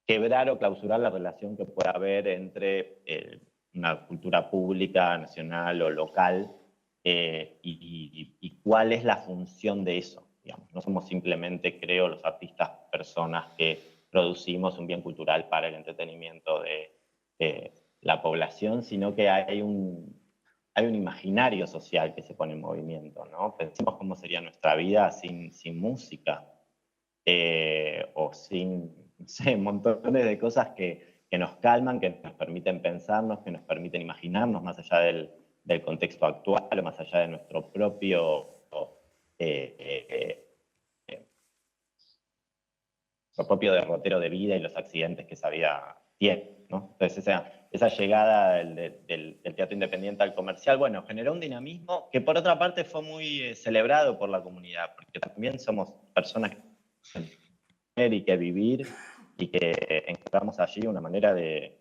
quebrar o clausurar la relación que pueda haber entre una cultura pública, nacional o local, y cuál es la función de eso. Digamos. No somos simplemente, creo, los artistas, personas que producimos un bien cultural para el entretenimiento de la población, sino que hay un imaginario social que se pone en movimiento, ¿no? Pensemos cómo sería nuestra vida sin música, o sin, no sé, montones de cosas que nos calman, que nos permiten pensarnos, que nos permiten imaginarnos más allá del contexto actual, o más allá de nuestro propio derrotero de vida y los accidentes que esa vida tiene, ¿no? Entonces esa llegada del teatro independiente al comercial, bueno, generó un dinamismo que por otra parte fue muy celebrado por la comunidad, porque también somos personas que tener y que vivir y que encontramos allí una manera de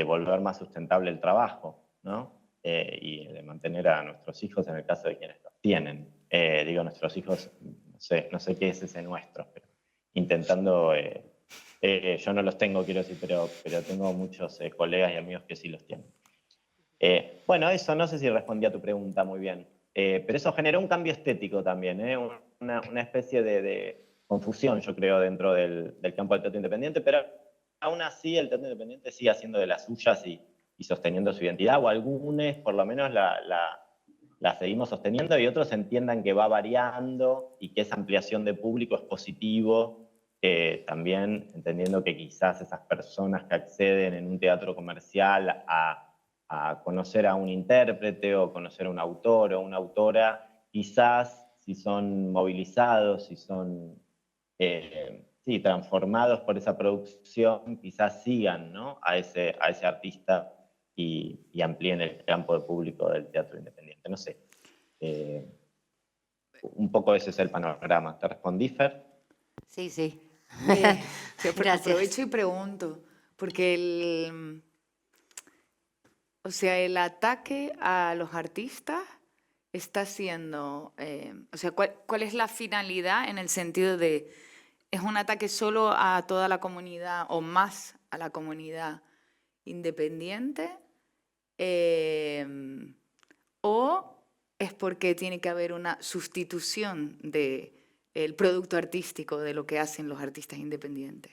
volver más sustentable el trabajo, ¿no? Y de mantener a nuestros hijos en el caso de quienes los tienen. Digo nuestros hijos, no sé qué es ese nuestro, pero intentando, yo no los tengo, quiero decir, pero tengo muchos colegas y amigos que sí los tienen. Bueno, eso no sé si respondí a tu pregunta muy bien, pero eso generó un cambio estético también, una especie de confusión, yo creo, dentro del campo del teatro independiente, pero aún así el teatro independiente sigue haciendo de las suyas y sosteniendo su identidad, o algunos por lo menos la seguimos sosteniendo, y otros entiendan que va variando y que esa ampliación de público es positivo, también entendiendo que quizás esas personas que acceden en un teatro comercial a conocer a un intérprete o conocer a un autor o una autora, quizás si son movilizados, si son transformados por esa producción, quizás sigan, ¿no? a ese artista y amplíen el campo de público del teatro independiente. No sé. Un poco ese es el panorama. ¿Te respondí, Fer? Sí, sí. Gracias. Aprovecho y pregunto, porque o sea, el ataque a los artistas está siendo, o sea, ¿cuál es la finalidad en el sentido de, es un ataque solo a toda la comunidad o más a la comunidad independiente? ¿O es porque tiene que haber una sustitución del producto artístico de lo que hacen los artistas independientes?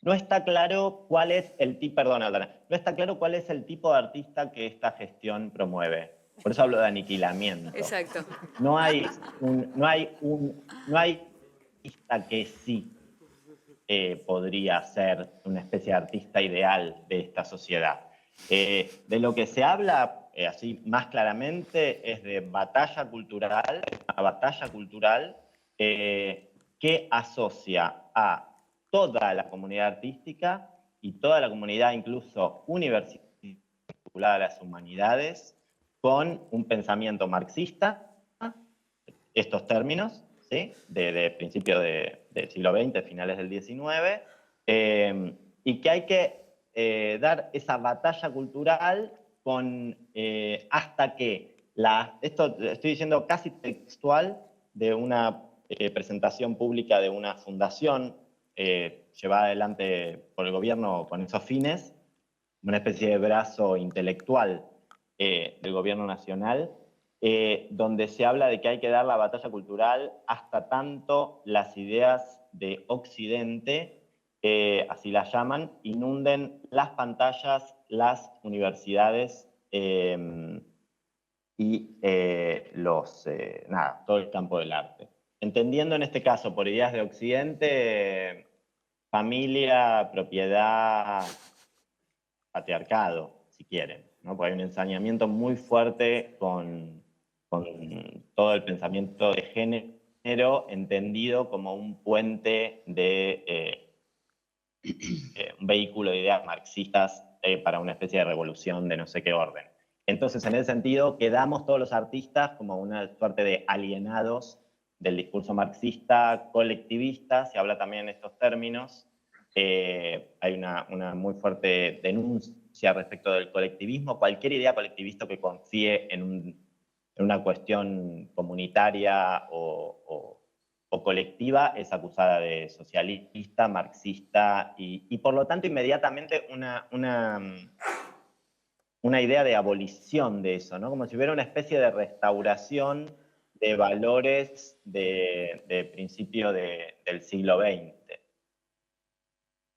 No está claro cuál es el tipo, perdón, Aldana, no está claro cuál es el tipo de artista que esta gestión promueve. Por eso hablo de aniquilamiento. Exacto. No hay artista que sí podría ser una especie de artista ideal de esta sociedad. De lo que se habla, así más claramente, es de batalla cultural, una batalla cultural que asocia a toda la comunidad artística y toda la comunidad incluso universitaria vinculada a las humanidades con un pensamiento marxista, estos términos, ¿sí? de principio del siglo XX, finales del XIX, y que hay que dar esa batalla cultural con, hasta que, esto estoy diciendo casi textual, de una presentación pública de una fundación llevada adelante por el gobierno con esos fines, una especie de brazo intelectual del gobierno nacional, donde se habla de que hay que dar la batalla cultural hasta tanto las ideas de Occidente, así las llaman, inunden las pantallas, las universidades y todo el campo del arte. Entendiendo en este caso por ideas de Occidente, familia, propiedad, patriarcado, si quieren, ¿no? Porque hay un ensañamiento muy fuerte con todo el pensamiento de género entendido como un puente de un vehículo de ideas marxistas para una especie de revolución de no sé qué orden. Entonces, en ese sentido, quedamos todos los artistas como una suerte de alienados del discurso marxista colectivista, se habla también en estos términos. Hay una muy fuerte denuncia respecto del colectivismo. Cualquier idea colectivista que confíe en una cuestión comunitaria o colectiva es acusada de socialista, marxista y por lo tanto inmediatamente una idea de abolición de eso, ¿no? Como si hubiera una especie de restauración de valores de principio del siglo XX.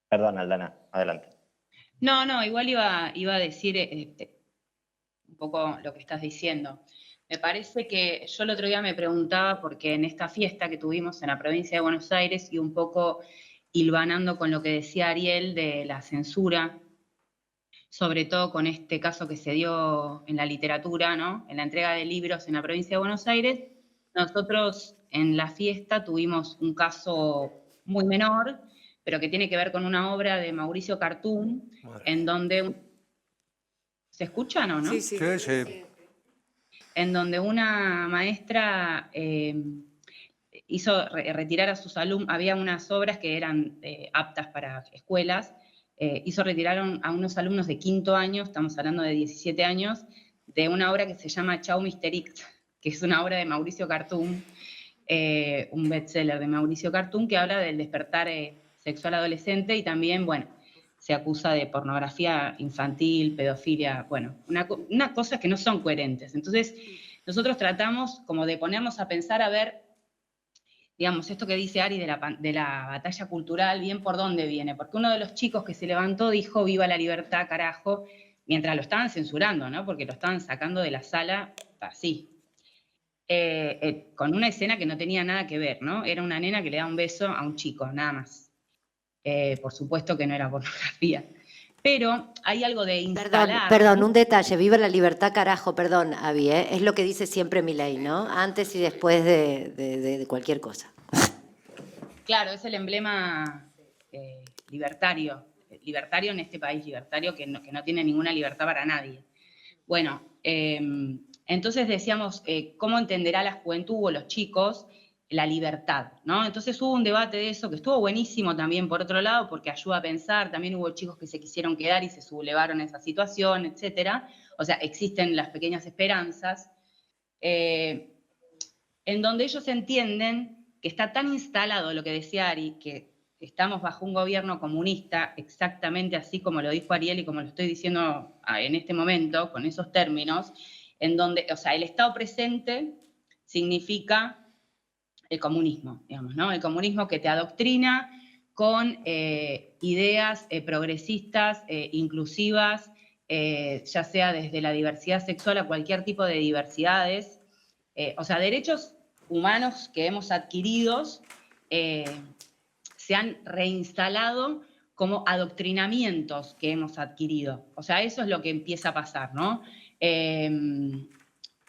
Perdón, Aldana, adelante. No, igual iba a decir un poco lo que estás diciendo. Me parece que yo el otro día me preguntaba, porque en esta fiesta que tuvimos en la provincia de Buenos Aires, y un poco hilvanando con lo que decía Ariel de la censura, sobre todo con este caso que se dio en la literatura, ¿no? En la entrega de libros en la provincia de Buenos Aires, nosotros en la fiesta tuvimos un caso muy menor, pero que tiene que ver con una obra de Mauricio Cartún, en donde... ¿Se escuchan o no? Sí, sí. Sí, sí. En donde una maestra hizo retirar a sus alumnos, había unas obras que eran aptas para escuelas, hizo retirar a unos alumnos de 5º año, estamos hablando de 17 años, de una obra que se llama Chau Mr. X, que es una obra de Mauricio Cartún, un bestseller de Mauricio Cartún, que habla del despertar sexual adolescente y también, bueno, se acusa de pornografía infantil, pedofilia, bueno, unas cosas que no son coherentes. Entonces, nosotros tratamos como de ponernos a pensar a ver, digamos, esto que dice Ari de la batalla cultural, bien por dónde viene, porque uno de los chicos que se levantó dijo viva la libertad, carajo, mientras lo estaban censurando, ¿no? Porque lo estaban sacando de la sala así, con una escena que no tenía nada que ver, ¿no? Era una nena que le da un beso a un chico, nada más. Por supuesto que no era pornografía. Pero hay algo de instalar... Perdón, un detalle, viva la libertad, carajo, perdón, Abby, es lo que dice siempre Milei, ¿no? Antes y después de cualquier cosa. Claro, es el emblema libertario en este país, libertario que no tiene ninguna libertad para nadie. Bueno, entonces decíamos, ¿cómo entenderá la juventud o los chicos la libertad, ¿no? Entonces hubo un debate de eso que estuvo buenísimo también por otro lado, porque ayuda a pensar, también hubo chicos que se quisieron quedar y se sublevaron a esa situación, etcétera. O sea, existen las pequeñas esperanzas, en donde ellos entienden que está tan instalado lo que decía Ari, que estamos bajo un gobierno comunista, exactamente así como lo dijo Ariel y como lo estoy diciendo en este momento, con esos términos, en donde, o sea, el Estado presente significa el comunismo, digamos, ¿no? El comunismo que te adoctrina con ideas progresistas, inclusivas, ya sea desde la diversidad sexual a cualquier tipo de diversidades, o sea, derechos humanos que hemos adquirido se han reinstalado como adoctrinamientos que hemos adquirido. O sea, eso es lo que empieza a pasar, ¿no?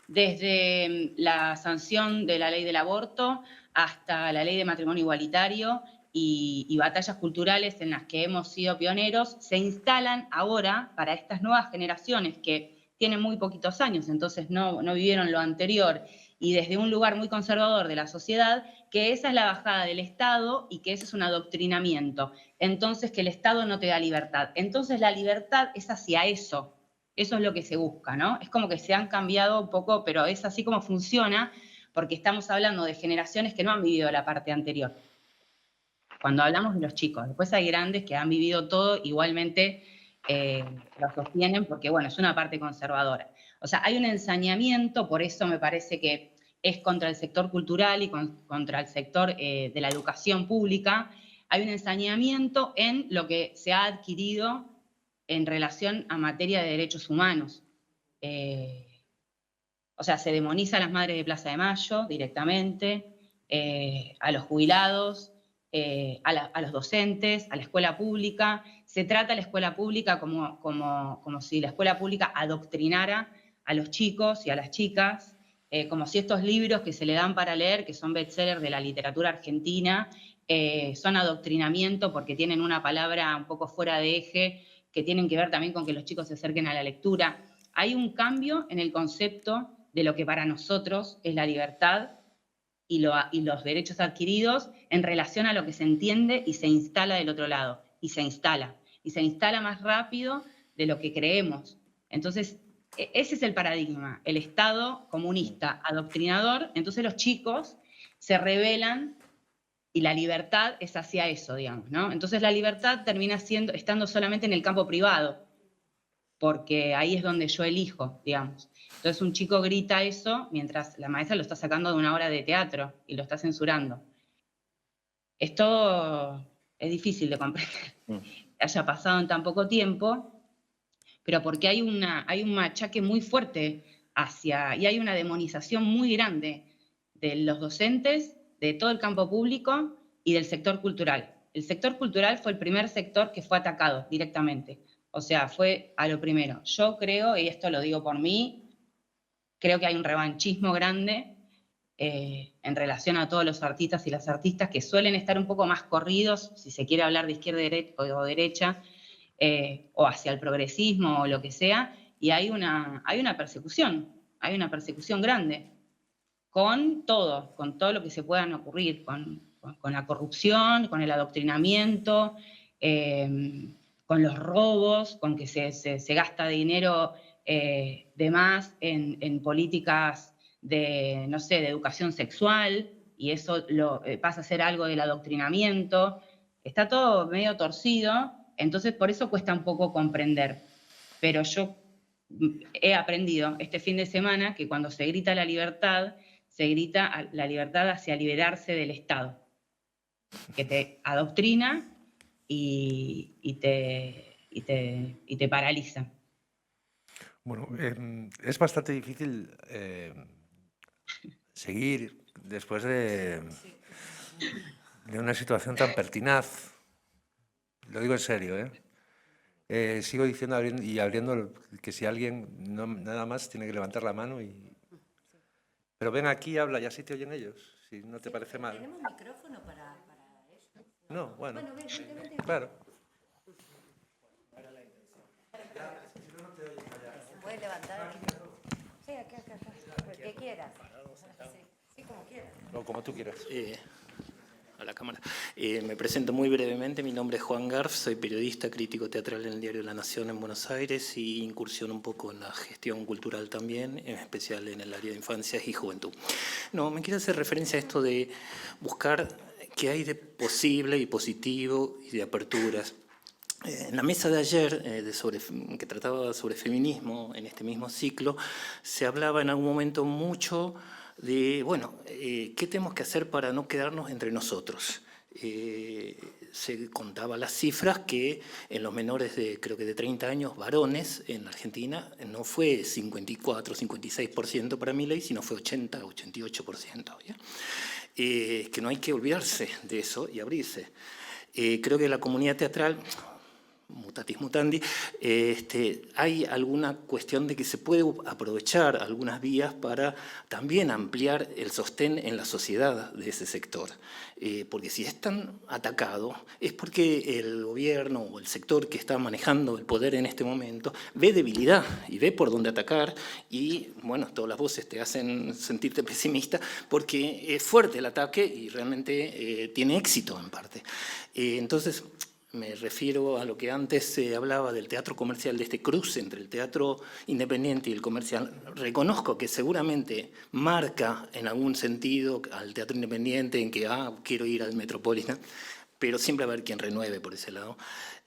Desde la sanción de la ley del aborto hasta la ley de matrimonio igualitario y batallas culturales en las que hemos sido pioneros, se instalan ahora para estas nuevas generaciones que tienen muy poquitos años, entonces no vivieron lo anterior, y desde un lugar muy conservador de la sociedad, que esa es la bajada del Estado y que ese es un adoctrinamiento. Entonces, que el Estado no te da libertad. Entonces, la libertad es hacia eso. Eso es lo que se busca, ¿no? Es como que se han cambiado un poco, pero es así como funciona, porque estamos hablando de generaciones que no han vivido la parte anterior. Cuando hablamos de los chicos, después hay grandes que han vivido todo, igualmente lo sostienen, porque bueno, es una parte conservadora. O sea, hay un ensañamiento, por eso me parece que es contra el sector cultural y contra el sector de la educación pública. Hay un ensañamiento en lo que se ha adquirido en relación a materia de derechos humanos. O sea, se demoniza a las madres de Plaza de Mayo directamente, a los jubilados, a los docentes, a la escuela pública. Se trata a la escuela pública como si la escuela pública adoctrinara a los chicos y a las chicas, como si estos libros que se le dan para leer, que son bestsellers de la literatura argentina, son adoctrinamiento porque tienen una palabra un poco fuera de eje, que tienen que ver también con que los chicos se acerquen a la lectura. Hay un cambio en el concepto de lo que para nosotros es la libertad y los derechos adquiridos en relación a lo que se entiende y se instala del otro lado. Y se instala más rápido de lo que creemos. Entonces, ese es el paradigma, el Estado comunista, adoctrinador. Entonces los chicos se rebelan y la libertad es hacia eso, digamos, ¿no? Entonces la libertad termina estando solamente en el campo privado, porque ahí es donde yo elijo, digamos. Entonces un chico grita eso mientras la maestra lo está sacando de una obra de teatro y lo está censurando. Esto es difícil de comprender, que haya pasado en tan poco tiempo, pero porque hay un machaque muy fuerte y hay una demonización muy grande de los docentes, de todo el campo público y del sector cultural. El sector cultural fue el primer sector que fue atacado directamente. O sea, fue a lo primero. Yo creo, y esto lo digo por mí, creo que hay un revanchismo grande en relación a todos los artistas y las artistas que suelen estar un poco más corridos, si se quiere hablar de izquierda o derecha, o hacia el progresismo o lo que sea, y hay una persecución grande, con todo lo que se puedan ocurrir, con la corrupción, con el adoctrinamiento, con los robos, con que se gasta dinero de más en políticas de, no sé, de educación sexual, y eso pasa a ser algo del adoctrinamiento. Está todo medio torcido, entonces por eso cuesta un poco comprender. Pero yo he aprendido este fin de semana que cuando se grita la libertad, se grita la libertad hacia liberarse del Estado, que te adoctrina y te paraliza. Bueno, es bastante difícil seguir después de una situación tan pertinaz. Lo digo en serio, ¿eh? Sigo diciendo y abriendo que si alguien nada más tiene que levantar la mano Pero ven aquí y habla y así te oyen ellos, si no te parece mal. ¿Tenemos micrófono para eso? No, bueno, ven, claro. ¿Se puede levantar aquí? Sí, acá. El que quieras. Sí, como quieras. O como tú quieras. A la cámara. Me presento muy brevemente. Mi nombre es Juan Garf, soy periodista, crítico teatral en el diario La Nación en Buenos Aires y incursiono un poco en la gestión cultural también, en especial en el área de infancias y juventud. No, me quiero hacer referencia a esto de buscar qué hay de posible y positivo y de aperturas. En la mesa de ayer, que trataba sobre feminismo, en este mismo ciclo, se hablaba en algún momento mucho de, bueno, ¿qué tenemos que hacer para no quedarnos entre nosotros? Se contaba las cifras que en los menores de, creo que de 30 años, varones, en Argentina, no fue 54, 56% para Milei, sino fue 80, 88%. ¿ya? Que no hay que olvidarse de eso y abrirse. Creo que la comunidad teatral, mutatis mutandi, hay alguna cuestión de que se puede aprovechar algunas vías para también ampliar el sostén en la sociedad de ese sector. Porque si es tan atacado es porque el gobierno o el sector que está manejando el poder en este momento ve debilidad y ve por dónde atacar y, bueno, todas las voces te hacen sentirte pesimista porque es fuerte el ataque y realmente tiene éxito en parte. Entonces, me refiero a lo que antes se hablaba del teatro comercial, de este cruce entre el teatro independiente y el comercial. Reconozco que seguramente marca en algún sentido al teatro independiente en que quiero ir al Metropolitan, pero siempre va a haber quien renueve por ese lado.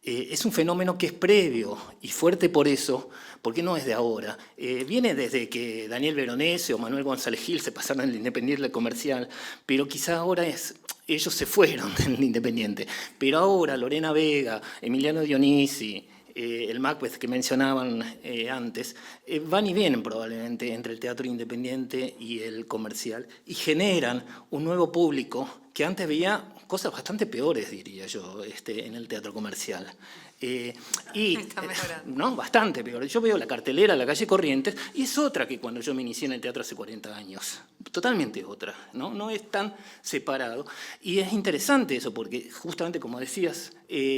Es un fenómeno que es previo y fuerte por eso, porque no es de ahora. Viene desde que Daniel Veronese o Manuel González Gil se pasaron del independiente al comercial, pero quizá ahora ellos se fueron del independiente. Pero ahora Lorena Vega, Emiliano Dionisi, el Macbeth que mencionaban antes, van y vienen probablemente entre el teatro independiente y el comercial y generan un nuevo público que antes veía cosas bastante peores, diría yo, en el teatro comercial. Está mejorando. No, bastante peor. Yo veo la cartelera de la calle Corrientes y es otra que cuando yo me inicié en el teatro hace 40 años. Totalmente otra, ¿no? No es tan separado. Y es interesante eso porque justamente como decías,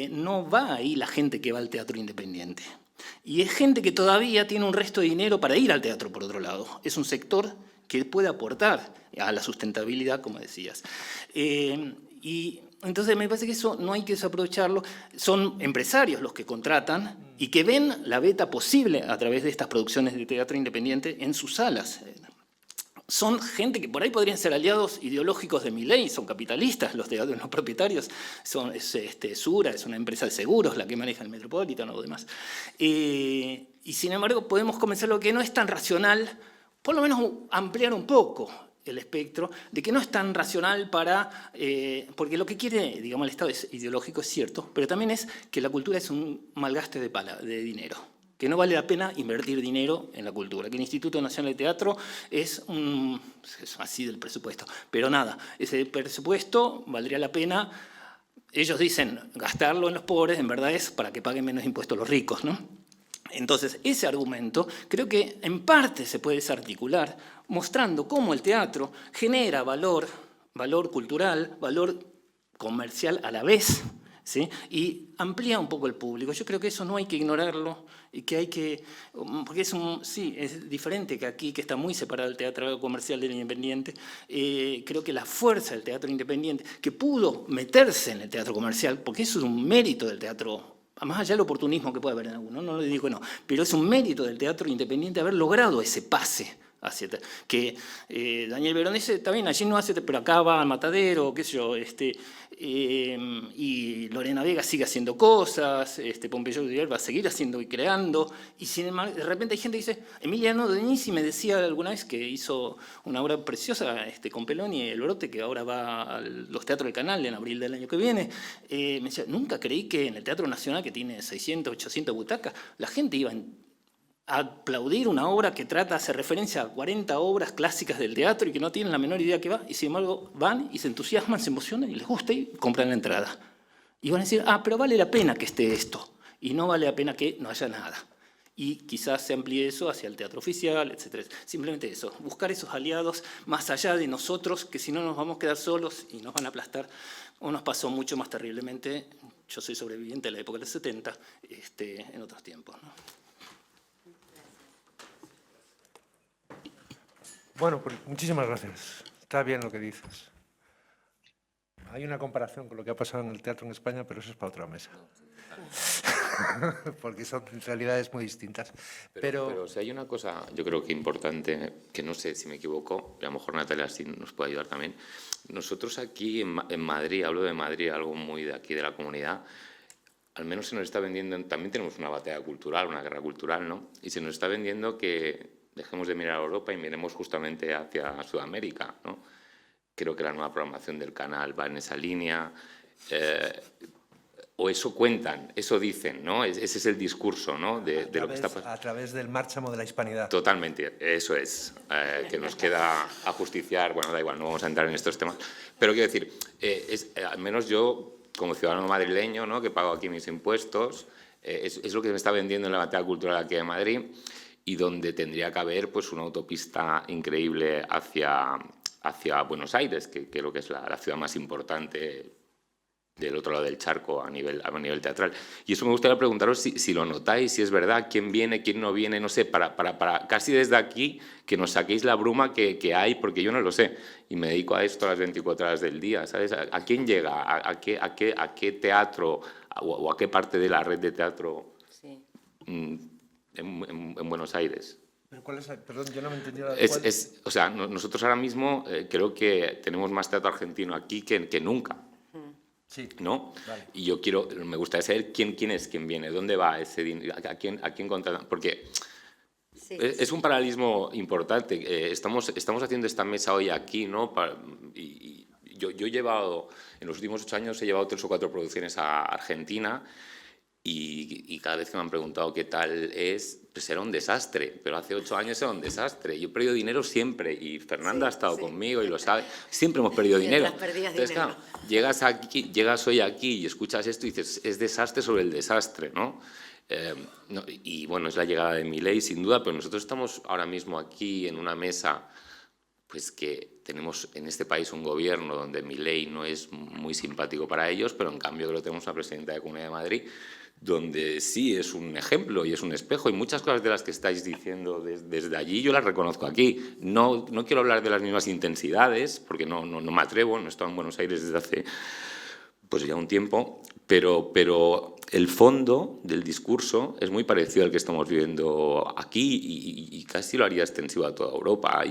no va ahí la gente que va al teatro independiente. Y es gente que todavía tiene un resto de dinero para ir al teatro por otro lado. Es un sector que puede aportar a la sustentabilidad, como decías. Y entonces me parece que eso no hay que desaprovecharlo. Son empresarios los que contratan y que ven la beta posible a través de estas producciones de teatro independiente en sus salas. Son gente que por ahí podrían ser aliados ideológicos de Milei, son capitalistas, los propietarios. Sura es una empresa de seguros, la que maneja el Metropolitan o demás. Y sin embargo podemos convencer lo que no es tan racional, por lo menos ampliar un poco el espectro, de que no es tan racional porque lo que quiere, digamos, el Estado es ideológico, es cierto, pero también es que la cultura es un malgaste de dinero, que no vale la pena invertir dinero en la cultura, que el Instituto Nacional de Teatro es así del presupuesto, pero nada, ese presupuesto valdría la pena, ellos dicen gastarlo en los pobres, en verdad es para que paguen menos impuestos los ricos, ¿no? Entonces, ese argumento creo que en parte se puede desarticular mostrando cómo el teatro genera valor cultural, valor comercial a la vez, ¿sí? Y amplía un poco el público. Yo creo que eso no hay que ignorarlo y que hay que... Porque sí, es diferente que aquí, que está muy separado el teatro comercial del independiente. Creo que la fuerza del teatro independiente, que pudo meterse en el teatro comercial, porque eso es un mérito del teatro, más allá del oportunismo que puede haber en algunos, no le digo que no, pero es un mérito del teatro independiente haber logrado ese pase que Daniel Veronese también allí no hace, pero acá va al Matadero, qué sé yo, y Lorena Vega sigue haciendo cosas, Pompeyo Duvier va a seguir haciendo y creando, y sin embargo, de repente hay gente que dice, Emiliano Denisi me decía alguna vez que hizo una obra preciosa con Peloni y El Brote, que ahora va a los teatros del Canal en abril del año que viene, me decía, nunca creí que en el Teatro Nacional, que tiene 600, 800 butacas, la gente iba aplaudir una obra que hace referencia a 40 obras clásicas del teatro y que no tienen la menor idea que va, y sin embargo van y se entusiasman, se emocionan y les gusta y compran la entrada. Y van a decir, pero vale la pena que esté esto, y no vale la pena que no haya nada. Y quizás se amplíe eso hacia el teatro oficial, etc. Simplemente eso, buscar esos aliados más allá de nosotros, que si no nos vamos a quedar solos y nos van a aplastar, o nos pasó mucho más terriblemente, yo soy sobreviviente de la época de los 70, en otros tiempos, ¿no? Bueno, pues muchísimas gracias. Está bien lo que dices. Hay una comparación con lo que ha pasado en el teatro en España, pero eso es para otra mesa. Porque son realidades muy distintas. Pero si hay una cosa, yo creo que importante, que no sé si me equivoco, a lo mejor Natalia sí nos puede ayudar también. Nosotros aquí en Madrid, hablo de Madrid, algo muy de aquí de la comunidad, al menos se nos está vendiendo, también tenemos una batalla cultural, una guerra cultural, ¿no? Y se nos está vendiendo que dejemos de mirar a Europa y miremos justamente hacia Sudamérica, ¿no? Creo que la nueva programación del canal va en esa línea. O eso cuentan, eso dicen, ¿no? Ese es el discurso, ¿no? De lo que está pasando. A través del Márchamo de la Hispanidad. Totalmente, eso es. Que nos queda ajusticiar, bueno, da igual, no vamos a entrar en estos temas. Pero quiero decir, al menos yo, como ciudadano madrileño, ¿no? Que pago aquí mis impuestos, es lo que me está vendiendo en la batalla cultural aquí de Madrid, y donde tendría que haber pues, una autopista increíble hacia Buenos Aires, que creo que es la ciudad más importante del otro lado del charco a nivel teatral. Y eso me gustaría preguntaros si lo notáis, si es verdad, quién viene, quién no viene, no sé, para casi desde aquí que nos saquéis la bruma que hay, porque yo no lo sé, y me dedico a esto a las 24 horas del día, ¿sabes? ¿A quién llega? ¿A qué teatro o a qué parte de la red de teatro Sí. en Buenos Aires? ¿Pero cuál es? Perdón, yo no me entendí. O sea, nosotros ahora mismo creo que tenemos más teatro argentino aquí que nunca. Sí. ¿No? Vale. Y me gustaría saber quién es quien viene, dónde va ese dinero, a quién contratan, porque Sí. es un paralelismo importante. Estamos haciendo esta mesa hoy aquí, ¿no? Y yo he llevado, en los últimos 8 años he llevado 3 o 4 producciones a Argentina, y cada vez que me han preguntado qué tal pues era un desastre, pero hace 8 años era un desastre. Yo he perdido dinero siempre, y Fernanda ha estado conmigo y lo sabe. Siempre hemos perdido dinero. Entonces, dinero. claro, llegas hoy aquí y escuchas esto y dices, es desastre sobre el desastre, ¿no? Y bueno, es la llegada de Milei, sin duda, pero nosotros estamos ahora mismo aquí en una mesa, pues que tenemos en este país un gobierno donde Milei no es muy simpático para ellos, pero en cambio creo que tenemos una presidenta de Comunidad de Madrid donde sí es un ejemplo y es un espejo, y muchas cosas de las que estáis diciendo desde allí yo las reconozco aquí. No quiero hablar de las mismas intensidades, porque no me atrevo, no he estado en Buenos Aires desde hace pues ya un tiempo, pero el fondo del discurso es muy parecido al que estamos viviendo aquí, y casi lo haría extensivo a toda Europa.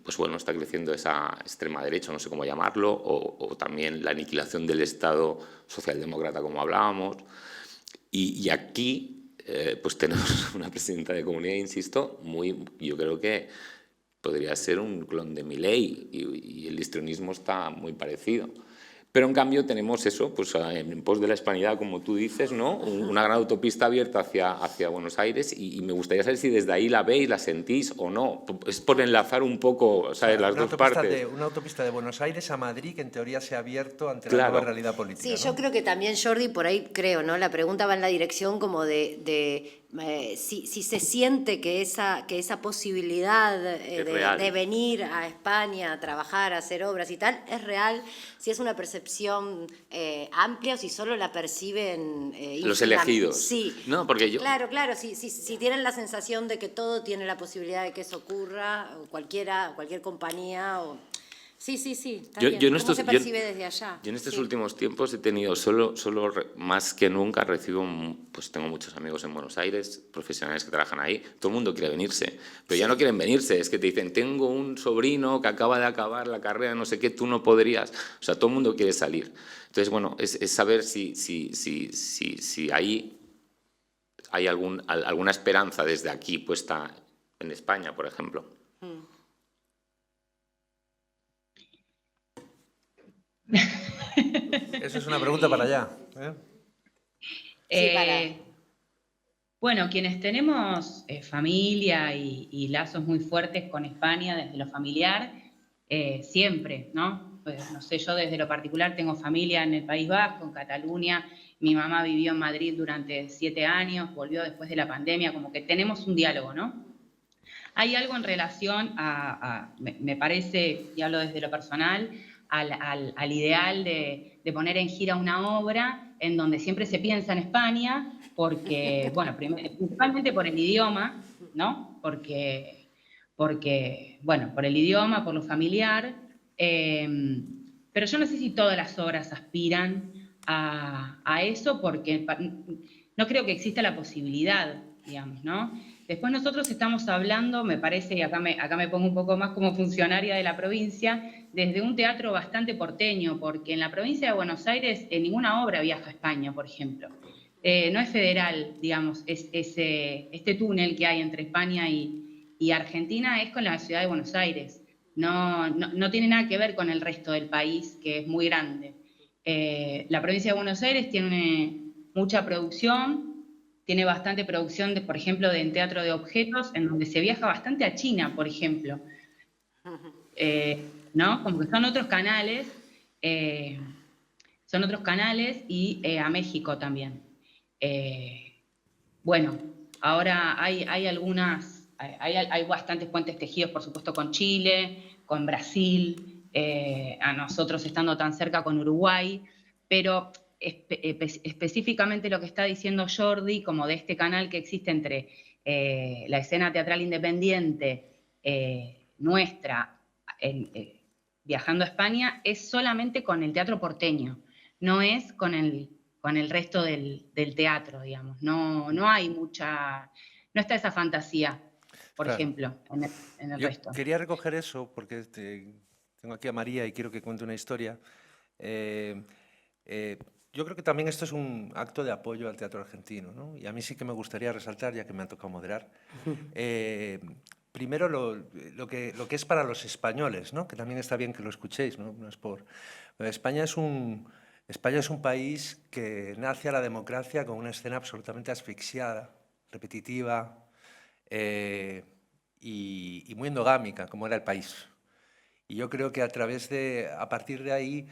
Pues bueno, está creciendo esa extrema derecha, no sé cómo llamarlo, o también la aniquilación del Estado socialdemócrata, como hablábamos. Y aquí pues tenemos una presidenta de comunidad, insisto, yo creo que podría ser un clon de Milei, y el histrionismo está muy parecido. Pero en cambio tenemos eso, pues en pos de la hispanidad, como tú dices, ¿no? Una gran autopista abierta hacia Buenos Aires y me gustaría saber si desde ahí la veis, la sentís o no. Es por enlazar un poco, ¿sabes? Las dos partes. Una autopista de Buenos Aires a Madrid que en teoría se ha abierto ante la Claro. nueva realidad política. Sí, ¿no? yo creo que también, Jordi, por ahí creo, ¿no? La pregunta va en la dirección como si se siente que esa posibilidad de venir a España a trabajar, a hacer obras y tal, es real, si es una percepción amplia o si solo la perciben los elegidos. Sí, no, porque yo... Claro, si tienen la sensación de que todo tiene la posibilidad de que eso ocurra, o cualquier compañía o... Sí, está bien. ¿Cómo se percibe desde allá? Yo en estos últimos tiempos he tenido solo más que nunca pues tengo muchos amigos en Buenos Aires, profesionales que trabajan ahí, todo el mundo quiere venirse, pero ya no quieren venirse, es que te dicen, tengo un sobrino que acaba de acabar la carrera, no sé qué, tú no podrías, o sea, todo el mundo quiere salir. Entonces, bueno, es saber si ahí hay alguna esperanza desde aquí puesta en España, por ejemplo. Eso es una pregunta para allá. Bueno, quienes tenemos familia y lazos muy fuertes con España desde lo familiar, siempre, ¿no? Pues, no sé, yo desde lo particular tengo familia en el País Vasco, en Cataluña. Mi mamá vivió en Madrid durante 7 años, volvió después de la pandemia, como que tenemos un diálogo, ¿no? Hay algo en relación me parece, y hablo desde lo personal, al ideal de poner en gira una obra en donde siempre se piensa en España, porque, bueno, principalmente por el idioma, ¿no? Porque bueno, por el idioma, por lo familiar, pero yo no sé si todas las obras aspiran a eso, porque no creo que exista la posibilidad, digamos, ¿no? Después nosotros estamos hablando, me parece, y acá me pongo un poco más como funcionaria de la provincia, desde un teatro bastante porteño, porque en la provincia de Buenos Aires ninguna obra viaja a España, por ejemplo. No es federal, digamos, este túnel que hay entre España y Argentina es con la ciudad de Buenos Aires. No tiene nada que ver con el resto del país, que es muy grande. La provincia de Buenos Aires tiene mucha producción, tiene bastante producción, por ejemplo, en teatro de objetos, en donde se viaja bastante a China, por ejemplo. ¿No? Como que son otros canales y a México también. Bueno, ahora hay bastantes puentes tejidos, por supuesto, con Chile, con Brasil, a nosotros estando tan cerca con Uruguay, pero específicamente lo que está diciendo Jordi, como de este canal que existe entre la escena teatral independiente nuestra, viajando a España, es solamente con el teatro porteño, no es con el resto del teatro, digamos. No hay mucha, no está esa fantasía, por ejemplo, en el resto. Quería recoger eso porque tengo aquí a María y quiero que cuente una historia. Yo creo que también esto es un acto de apoyo al teatro argentino, ¿no? Y a mí sí que me gustaría resaltar, ya que me ha tocado moderar, primero lo que es para los españoles, ¿no? Que también está bien que lo escuchéis, ¿no? No es por... España es un país que nace a la democracia con una escena absolutamente asfixiada, repetitiva y muy endogámica, como era el país. Y yo creo que a partir de ahí,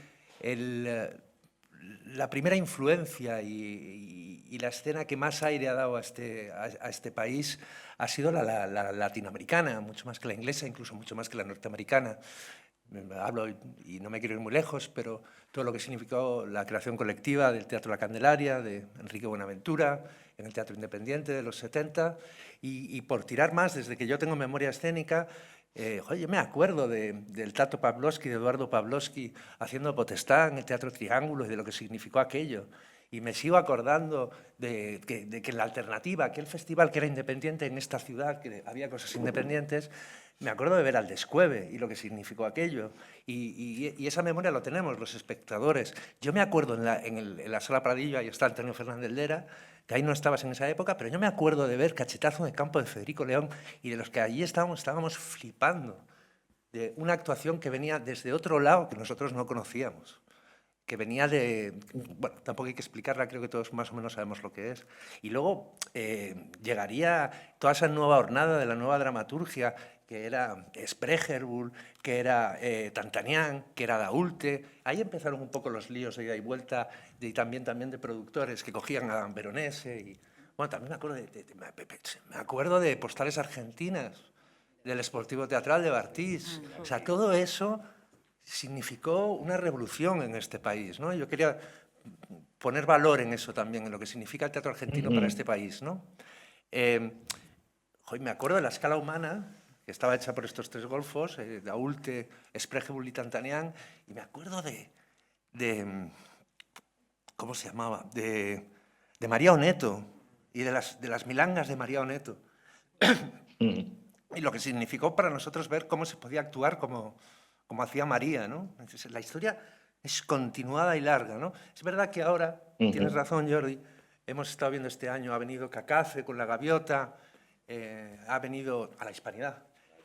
la primera influencia y la escena que más aire ha dado a este país ha sido la latinoamericana, mucho más que la inglesa, incluso mucho más que la norteamericana. Hablo, y no me quiero ir muy lejos, pero todo lo que significó la creación colectiva del Teatro La Candelaria, de Enrique Buenaventura, en el Teatro Independiente de los 70, y por tirar más, desde que yo tengo memoria escénica, yo me acuerdo del Tato Pavlovsky, de Eduardo Pavlovsky, haciendo Potestad en el Teatro Triángulo y de lo que significó aquello. Y me sigo acordando de que la alternativa, aquel festival que era independiente en esta ciudad, que había cosas independientes, me acuerdo de ver al Descueve y lo que significó aquello. Y esa memoria lo tenemos los espectadores. Yo me acuerdo en la Sala Pradillo, ahí está Antonio Fernández Llera, que ahí no estabas en esa época, pero yo me acuerdo de ver Cachetazo en el campo de Federico León y de los que allí estábamos flipando de una actuación que venía desde otro lado que nosotros no conocíamos. que venía de... Bueno, tampoco hay que explicarla, creo que todos más o menos sabemos lo que es. Y luego llegaría toda esa nueva hornada de la nueva dramaturgia, que era Sprecherbull, que era Tantanián, que era Daulte. Ahí empezaron un poco los líos de ida y vuelta, y también de productores que cogían a Veronese. Y, bueno, también me acuerdo de Postales Argentinas, del Sportivo Teatral de Bartís. O sea, todo eso significó una revolución en este país, ¿no? Yo quería poner valor en eso también, en lo que significa el teatro argentino para este país, ¿no? Me acuerdo de La Escala Humana, que estaba hecha por estos tres golfos, Daulte, Sprecherbull y Tantanián, y me acuerdo de ¿cómo se llamaba? De María Oneto, y de las milangas de María Oneto. Y lo que significó para nosotros ver cómo se podía actuar como hacía María, ¿no? Entonces, la historia es continuada y larga, ¿no? Es verdad que ahora, tienes razón, Jordi, hemos estado viendo este año, ha venido Cacace con La Gaviota, ha venido a la Hispanidad,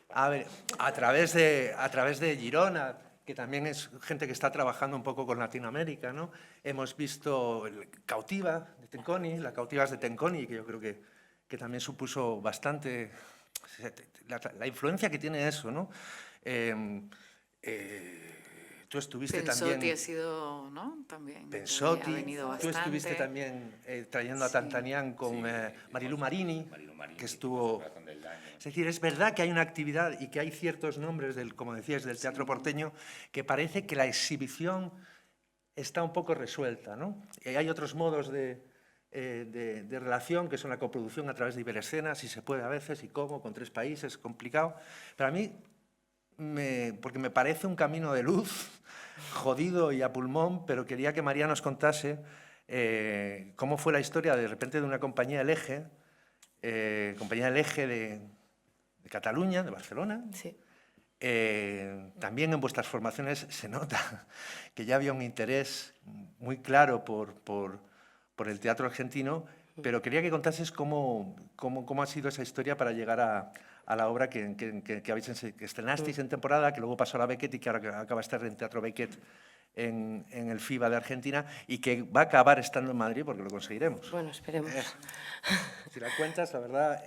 a través de Girona, que también es gente que está trabajando un poco con Latinoamérica, ¿no? Hemos visto Cautiva de Tenconi, la Cautivas de Tenconi, que yo creo que también supuso bastante la influencia que tiene eso, ¿no? Tú estuviste Pensotti también... ha sido, ¿no? También. Pensotti, Ha venido tú bastante. estuviste también trayendo a Tantanián con Marilú Marini, que estuvo... Es decir, es verdad que hay una actividad y que hay ciertos nombres, como decías, del teatro porteño, que parece que la exhibición está un poco resuelta, ¿no? Y hay otros modos de relación, que son la coproducción a través de Iberescena, si se puede a veces, y cómo, con 3 países, complicado. Pero a mí, porque me parece un camino de luz, jodido y a pulmón, pero quería que María nos contase cómo fue la historia de repente de una compañía El Eje, de Cataluña, de Barcelona. Sí. También en vuestras formaciones se nota que ya había un interés muy claro por el teatro argentino, pero quería que contases cómo ha sido esa historia para llegar a la obra que estrenasteis en temporada, que luego pasó a la Beckett y que ahora acaba de estar en Teatro Beckett en el FIBA de Argentina, y que va a acabar estando en Madrid porque lo conseguiremos. Bueno, esperemos. Si la cuentas, la verdad...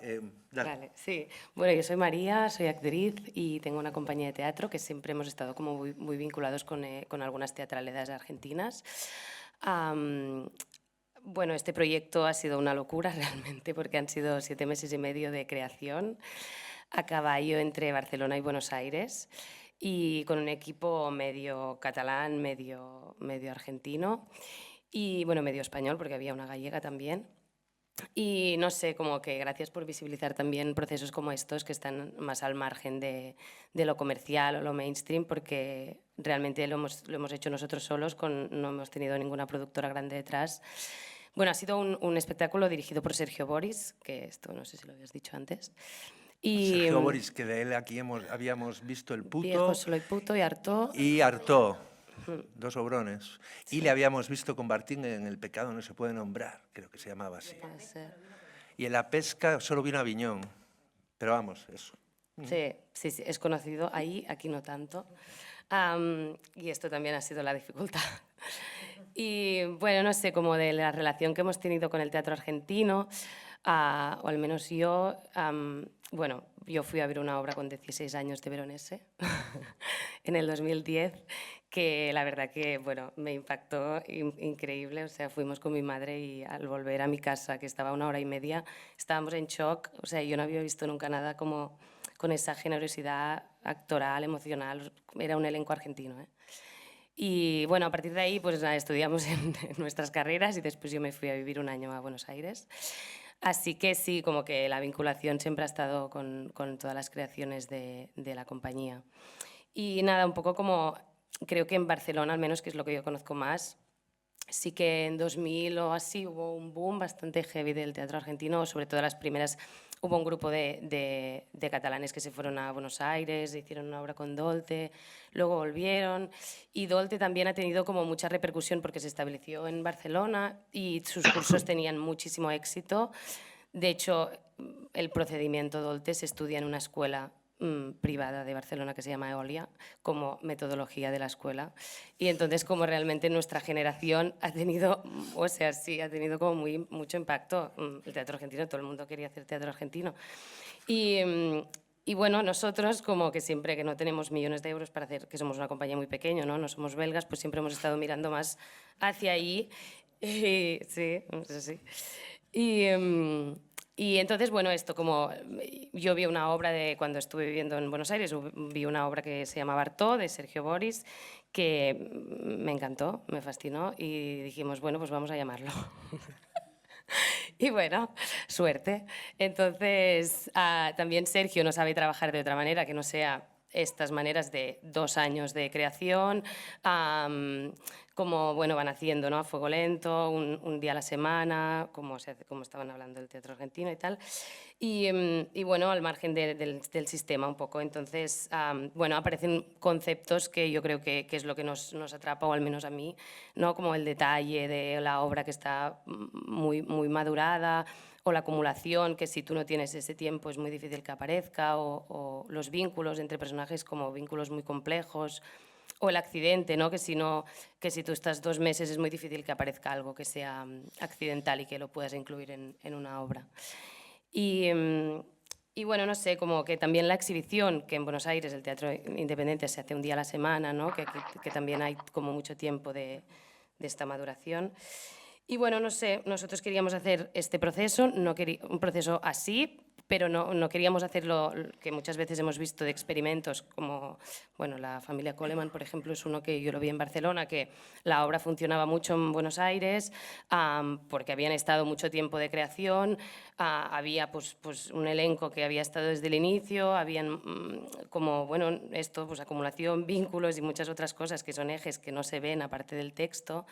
dale. Vale, sí. Bueno, yo soy María, soy actriz y tengo una compañía de teatro que siempre hemos estado como muy vinculados con algunas teatralidades argentinas. Bueno, este proyecto ha sido una locura realmente porque han sido 7 meses y medio de creación a caballo entre Barcelona y Buenos Aires, y con un equipo medio catalán, medio argentino y, bueno, medio español, porque había una gallega también. Y no sé, como que gracias por visibilizar también procesos como estos que están más al margen de lo comercial o lo mainstream, porque realmente lo hemos hecho nosotros solos, no hemos tenido ninguna productora grande detrás. Bueno, ha sido un espectáculo dirigido por Sergio Boris, que esto no sé si lo habías dicho antes. Y Sergio Boris, que de él aquí habíamos visto El Puto. Viejo, Solo y Puto y Artaud. Y Artaud, 2 obrones. Sí. Y le habíamos visto con Bartín en El pecado no se puede nombrar, creo que se llamaba así. Puede ser. Y en La pesca solo vino Aviñón, pero vamos, eso. Sí, es conocido ahí, aquí no tanto. Y esto también ha sido la dificultad. Y bueno, no sé, como de la relación que hemos tenido con el teatro argentino, o al menos yo, bueno, yo fui a ver una obra con 16 años de Veronese en el 2010, que la verdad que, bueno, me impactó increíble. O sea, fuimos con mi madre y al volver a mi casa, que estaba a 1 hora y media, estábamos en shock. O sea, yo no había visto nunca nada como con esa generosidad actoral, emocional. Era un elenco argentino, ¿eh? Y bueno, a partir de ahí, pues nada, estudiamos en nuestras carreras y después yo me fui a vivir 1 año a Buenos Aires. Así que sí, como que la vinculación siempre ha estado con todas las creaciones de la compañía. Y nada, un poco como, creo que en Barcelona, al menos, que es lo que yo conozco más, sí que en 2000 o así hubo un boom bastante heavy del teatro argentino, sobre todo las primeras. Hubo un grupo de catalanes que se fueron a Buenos Aires, hicieron una obra con Dolte, luego volvieron, y Dolte también ha tenido como mucha repercusión porque se estableció en Barcelona y sus cursos tenían muchísimo éxito. De hecho, el procedimiento Dolte se estudia en una escuela privada de Barcelona que se llama Eolia, como metodología de la escuela. Y entonces, como realmente nuestra generación ha tenido, o sea, sí, ha tenido como mucho impacto el teatro argentino, todo el mundo quería hacer teatro argentino. Y bueno, nosotros como que siempre que no tenemos millones de euros para hacer, que somos una compañía muy pequeña, no somos belgas, pues siempre hemos estado mirando más hacia ahí. Sí, eso sí. Y entonces, bueno, esto como yo vi una obra de cuando estuve viviendo en Buenos Aires, vi una obra que se llama Bartó, de Sergio Boris, que me encantó, me fascinó y dijimos, bueno, pues vamos a llamarlo. Y bueno, suerte. Entonces, también Sergio no sabe trabajar de otra manera que no sea estas maneras de 2 años de creación, como bueno, van haciendo, ¿no? A fuego lento, un día a la semana, como estaban hablando del teatro argentino y tal. Y bueno, al margen del sistema un poco. Entonces, bueno, aparecen conceptos que yo creo que es lo que nos atrapa, o al menos a mí, ¿no? Como el detalle de la obra que está muy madurada, o la acumulación, que si tú no tienes ese tiempo es muy difícil que aparezca, o los vínculos entre personajes como vínculos muy complejos, o el accidente, ¿no? Que si tú estás 2 meses es muy difícil que aparezca algo que sea accidental y que lo puedas incluir en una obra. Y bueno, no sé, como que también la exhibición, que en Buenos Aires el teatro independiente se hace un día a la semana, ¿no? Que también hay como mucho tiempo de esta maduración. Y bueno, no sé, nosotros queríamos hacer este proceso, un proceso así, pero no queríamos hacerlo, que muchas veces hemos visto de experimentos, como bueno, la familia Coleman, por ejemplo, es uno que yo lo vi en Barcelona, que la obra funcionaba mucho en Buenos Aires, porque habían estado mucho tiempo de creación, había pues un elenco que había estado desde el inicio, habían como, bueno, esto, pues acumulación, vínculos y muchas otras cosas que son ejes que no se ven aparte del texto,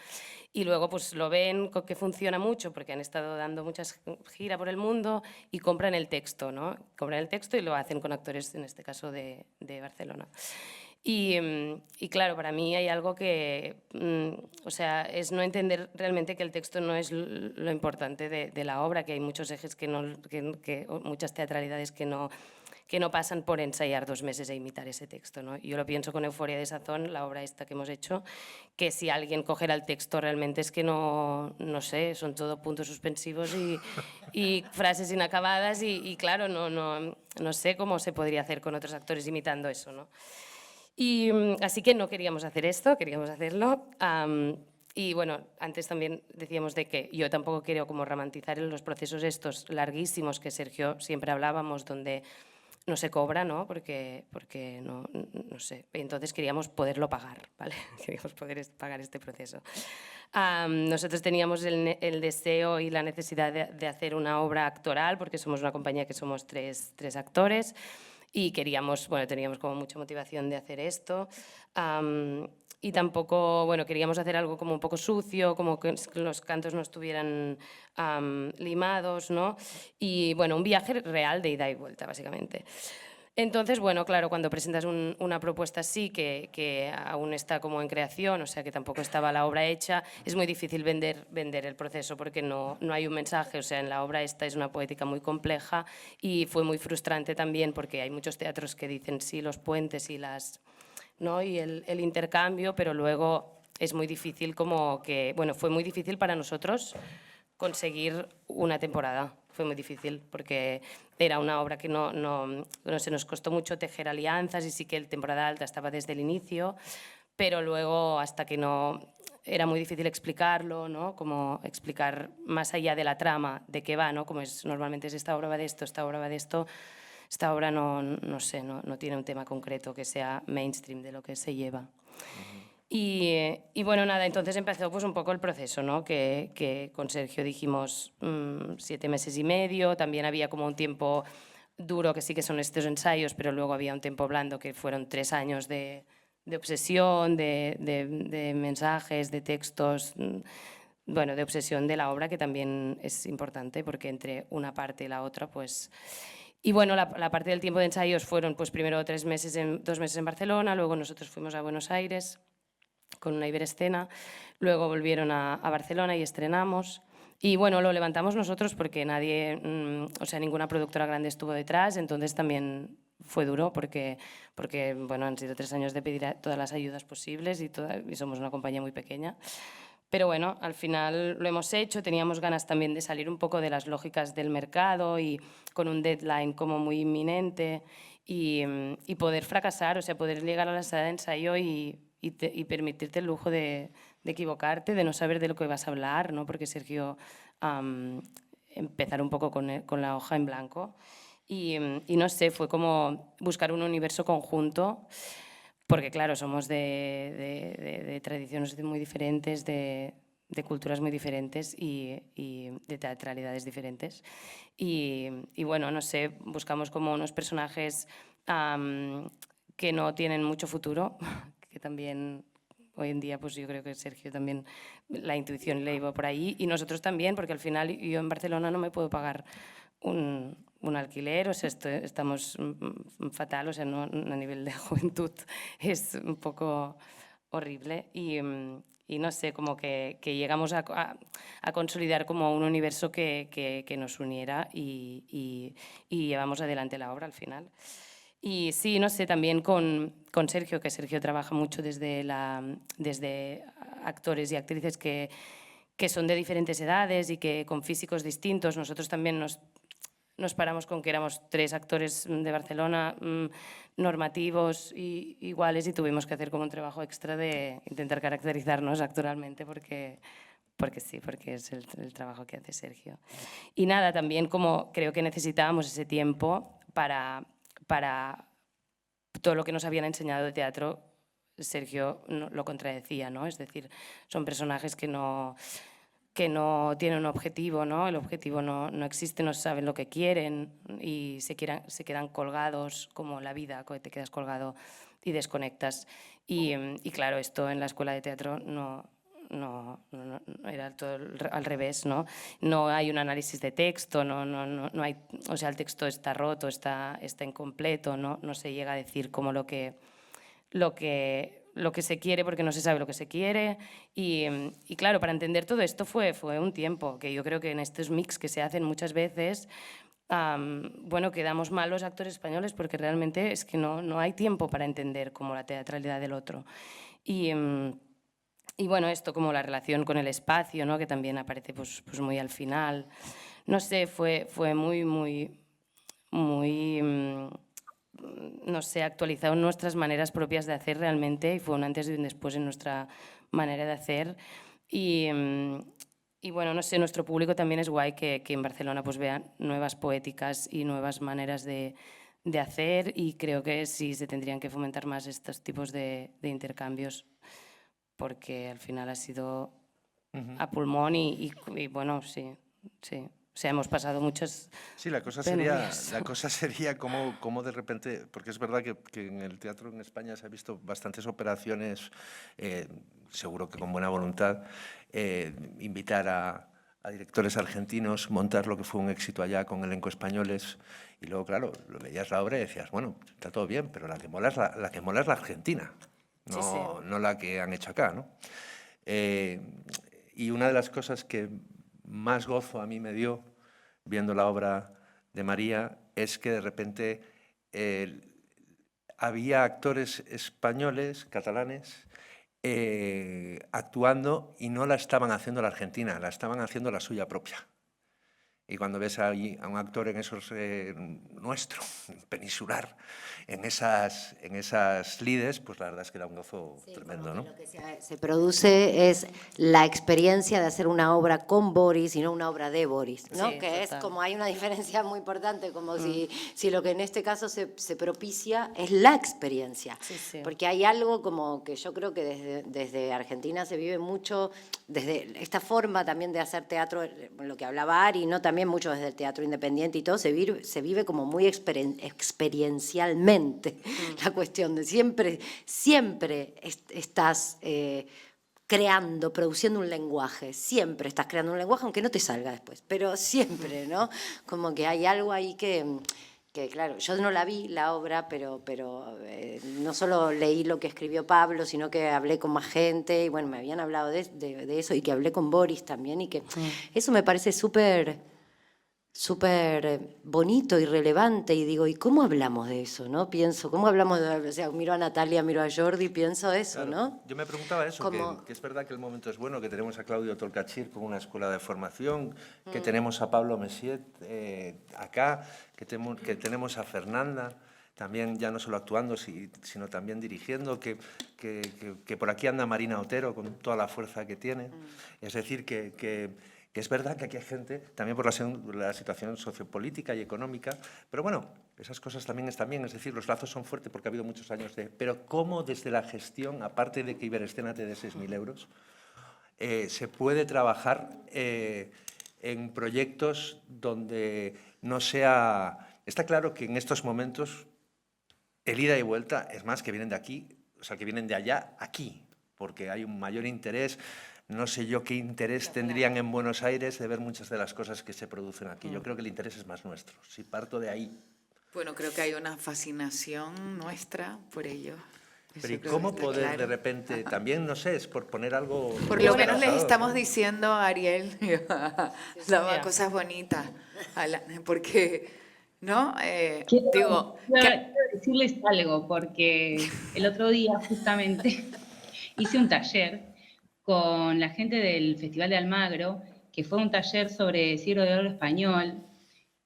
y luego pues lo ven que funciona mucho porque han estado dando muchas giras por el mundo y compran el texto, ¿no? Compran el texto y lo hacen con actores, en este caso de Barcelona. Y claro, para mí hay algo que, o sea, es no entender realmente que el texto no es lo importante de la obra, que hay muchos ejes muchas teatralidades que no pasan por ensayar 2 meses e imitar ese texto, ¿no? Yo lo pienso con Euforia de Sazón, la obra esta que hemos hecho, que si alguien cogiera el texto realmente es que no sé, son todo puntos suspensivos y frases inacabadas y claro, no sé cómo se podría hacer con otros actores imitando eso, ¿no? Y así que no queríamos hacer esto, queríamos hacerlo. Y bueno, antes también decíamos de que yo tampoco quiero como romantizar en los procesos estos larguísimos que Sergio siempre hablábamos, donde no se cobra, ¿no? Porque no sé. Entonces queríamos poderlo pagar, ¿vale? Queríamos poder pagar este proceso. Nosotros teníamos el deseo y la necesidad de hacer una obra actoral, porque somos una compañía que somos tres actores, y teníamos como mucha motivación de hacer esto. Y tampoco, bueno, queríamos hacer algo como un poco sucio, como que los cantos no estuvieran limados, ¿no? Y bueno, un viaje real de ida y vuelta, básicamente. Entonces, bueno, claro, cuando presentas una propuesta así, que aún está como en creación, o sea, que tampoco estaba la obra hecha, es muy difícil vender el proceso porque no hay un mensaje, o sea, en la obra esta es una poética muy compleja y fue muy frustrante también porque hay muchos teatros que dicen sí, los puentes y ¿no? Y el intercambio, pero luego es muy difícil como que, bueno, fue muy difícil para nosotros conseguir una temporada. Fue muy difícil porque era una obra que no se nos costó mucho tejer alianzas y sí que el temporada alta estaba desde el inicio, pero luego hasta que era muy difícil explicarlo, ¿no? Como explicar más allá de la trama, de qué va, ¿no? Como normalmente es esta obra va de esto, esta obra va de esto. Esta obra no sé, no tiene un tema concreto que sea mainstream de lo que se lleva. Y bueno, nada, entonces empezó pues un poco el proceso, ¿no? Que con Sergio dijimos 7 meses y medio, también había como un tiempo duro, que sí que son estos ensayos, pero luego había un tiempo blando que fueron 3 años de obsesión, de mensajes, de textos, bueno, de obsesión de la obra, que también es importante porque entre una parte y la otra, pues... Y bueno, la parte del tiempo de ensayos fueron pues primero 2 meses en Barcelona, luego nosotros fuimos a Buenos Aires con una Iberescena, luego volvieron a Barcelona y estrenamos. Y bueno, lo levantamos nosotros porque nadie, o sea, ninguna productora grande estuvo detrás, entonces también fue duro porque bueno, han sido 3 años de pedir todas las ayudas posibles y somos una compañía muy pequeña. Pero bueno, al final lo hemos hecho, teníamos ganas también de salir un poco de las lógicas del mercado y con un deadline como muy inminente y poder fracasar, o sea, poder llegar a la sala de ensayo y permitirte el lujo de equivocarte, de no saber de lo que vas a hablar, ¿no? Porque Sergio empezar un poco con la hoja en blanco y no sé, fue como buscar un universo conjunto. Porque, claro, somos de tradiciones muy diferentes, de culturas muy diferentes y de teatralidades diferentes. Y bueno, no sé, buscamos como unos personajes que no tienen mucho futuro, que también hoy en día pues yo creo que Sergio también la intuición le iba por ahí y nosotros también, porque al final yo en Barcelona no me puedo pagar un alquiler, o sea, estamos fatal, o sea, no, a nivel de juventud es un poco horrible y no sé, como que llegamos a consolidar como un universo que nos uniera y llevamos adelante la obra al final. Y sí, no sé, también con Sergio, que Sergio trabaja mucho desde actores y actrices que son de diferentes edades y que con físicos distintos. Nosotros también nos paramos con que éramos 3 actores de Barcelona normativos y iguales y tuvimos que hacer como un trabajo extra de intentar caracterizarnos actoralmente porque sí, porque es el trabajo que hace Sergio. Y nada, también como creo que necesitábamos ese tiempo para todo lo que nos habían enseñado de teatro, Sergio lo contradecía, ¿no? Es decir, son personajes que no tienen un objetivo, ¿no? El objetivo no existe, no saben lo que quieren y se quedan colgados como la vida, te quedas colgado y desconectas. Y claro, esto en la escuela de teatro no era todo al revés, ¿no? No hay un análisis de texto, no hay, o sea, el texto está roto, está incompleto, no se llega a decir como lo que se quiere porque no se sabe lo que se quiere y claro, para entender todo esto fue un tiempo, que yo creo que en estos mix que se hacen muchas veces, bueno, quedamos mal los actores españoles porque realmente es que no hay tiempo para entender como la teatralidad del otro. Y bueno, esto como la relación con el espacio, ¿no? Que también aparece pues muy al final. No sé, fue muy, muy, muy, no sé, actualizado nuestras maneras propias de hacer realmente y fue un antes y un después en nuestra manera de hacer. Y bueno, no sé, nuestro público también es guay que en Barcelona pues vean nuevas poéticas y nuevas maneras de hacer y creo que sí se tendrían que fomentar más estos tipos de intercambios porque al final ha sido a pulmón y bueno, sí. O sea, hemos pasado muchas... Sí, la cosa sería como de repente, porque es verdad que en el teatro en España se ha visto bastantes operaciones, seguro que con buena voluntad, invitar a directores argentinos, montar lo que fue un éxito allá con elenco españoles y luego, claro, lo veías la obra y decías, bueno, está todo bien, pero la que mola es la argentina. No la que han hecho acá, ¿no? Y una de las cosas que más gozo a mí me dio viendo la obra de María es que de repente había actores españoles, catalanes, actuando y no la estaban haciendo la argentina, la estaban haciendo la suya propia. Y cuando ves ahí a un actor en esos, nuestro, peninsular, en esas lides, pues la verdad es que da un gozo tremendo, ¿no? Lo que se produce es la experiencia de hacer una obra con Boris y no una obra de Boris, ¿no? Sí, que total. es como hay una diferencia muy importante, como si lo que en este caso se propicia es la experiencia. Sí. Porque hay algo como que yo creo que desde Argentina se vive mucho, desde esta forma también de hacer teatro, lo que hablaba Ari, ¿no? También mucho desde el teatro independiente y todo, se vive como muy experiencialmente la cuestión de siempre estás creando, produciendo un lenguaje, siempre estás creando un lenguaje, aunque no te salga después, pero siempre, ¿no? Como que hay algo ahí que claro, yo no la vi, la obra, pero no solo leí lo que escribió Pablo, sino que hablé con más gente, y bueno, me habían hablado de eso, y que hablé con Boris también, y que eso me parece súper súper bonito y relevante, y digo, ¿y cómo hablamos de eso, no? Pienso, ¿cómo hablamos de, o sea, miro a Natalia, miro a Jordi, pienso eso, Claro, ¿no? yo me preguntaba eso, Como- que es verdad que el momento es bueno, que tenemos a Claudio Tolcachir con una escuela de formación, que tenemos a Pablo Messiet acá, que tenemos a Fernanda, también ya no solo actuando, sino también dirigiendo, que por aquí anda Marina Otero con toda la fuerza que tiene. Es decir, que es verdad que aquí hay gente, también por la situación sociopolítica y económica, pero bueno, esas cosas también están bien, es decir, los lazos son fuertes porque ha habido muchos años de... Pero ¿cómo desde la gestión, aparte de que Iberescena te dé 6.000 euros, se puede trabajar en proyectos donde no sea... Está claro que en estos momentos el ida y vuelta es más que vienen de aquí, o sea, que vienen de allá aquí, porque hay un mayor interés. No sé yo qué interés tendrían en Buenos Aires de ver muchas de las cosas que se producen aquí. Yo creo que el interés es más nuestro. Si parto de ahí. Bueno, creo que hay una fascinación nuestra por ello. Pero ¿y Eso creo cómo que está poder claro. de repente, también, no sé, es por poner algo... Por lo menos les esperanzador, estamos ¿no? diciendo a Ariel, daba cosas bonitas, porque, ¿no? Digo, Quiero decirles algo, porque el otro día justamente hice un taller con la gente del Festival de Almagro, que fue un taller sobre Siglo de Oro Español,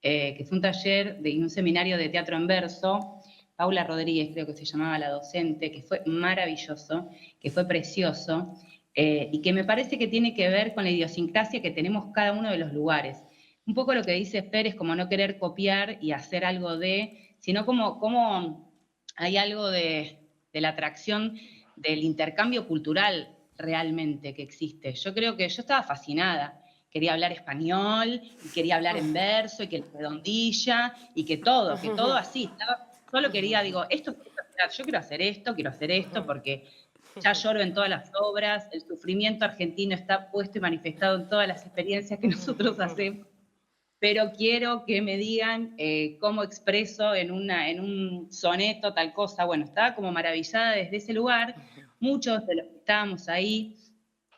que fue un taller de un seminario de teatro en verso. Paula Rodríguez creo que se llamaba la docente, que fue maravilloso, que fue precioso, y que me parece que tiene que ver con la idiosincrasia que tenemos cada uno de los lugares. Un poco lo que dice Fer es como no querer copiar y hacer algo de, sino como hay algo de la atracción del intercambio cultural realmente que existe. Yo creo que yo estaba fascinada. Quería hablar español, y quería hablar en verso, y que la redondilla, y que todo así. Solo quería, digo, yo quiero hacer esto, porque ya lloro en todas las obras, el sufrimiento argentino está puesto y manifestado en todas las experiencias que nosotros hacemos, pero quiero que me digan cómo expreso en un soneto tal cosa. Bueno, estaba como maravillada desde ese lugar. Muchos de los que estábamos ahí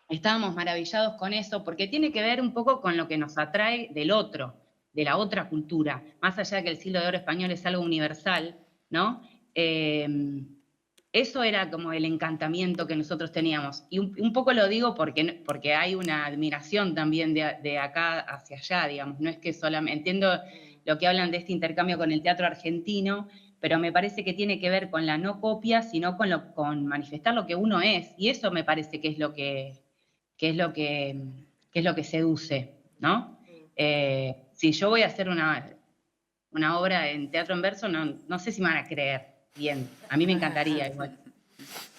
estábamos maravillados con eso, porque tiene que ver un poco con lo que nos atrae del otro, de la otra cultura, más allá de que el siglo de oro español es algo universal, ¿no? Eso era como el encantamiento que nosotros teníamos. Y un poco lo digo porque hay una admiración también de acá hacia allá, digamos. No es que solamente, entiendo lo que hablan de este intercambio con el teatro argentino, pero me parece que tiene que ver con la no copia, sino con manifestar lo que uno es. Y eso me parece que es lo que seduce, ¿no? Si yo voy a hacer una obra en teatro en verso, no sé si me van a creer bien. A mí me encantaría igual.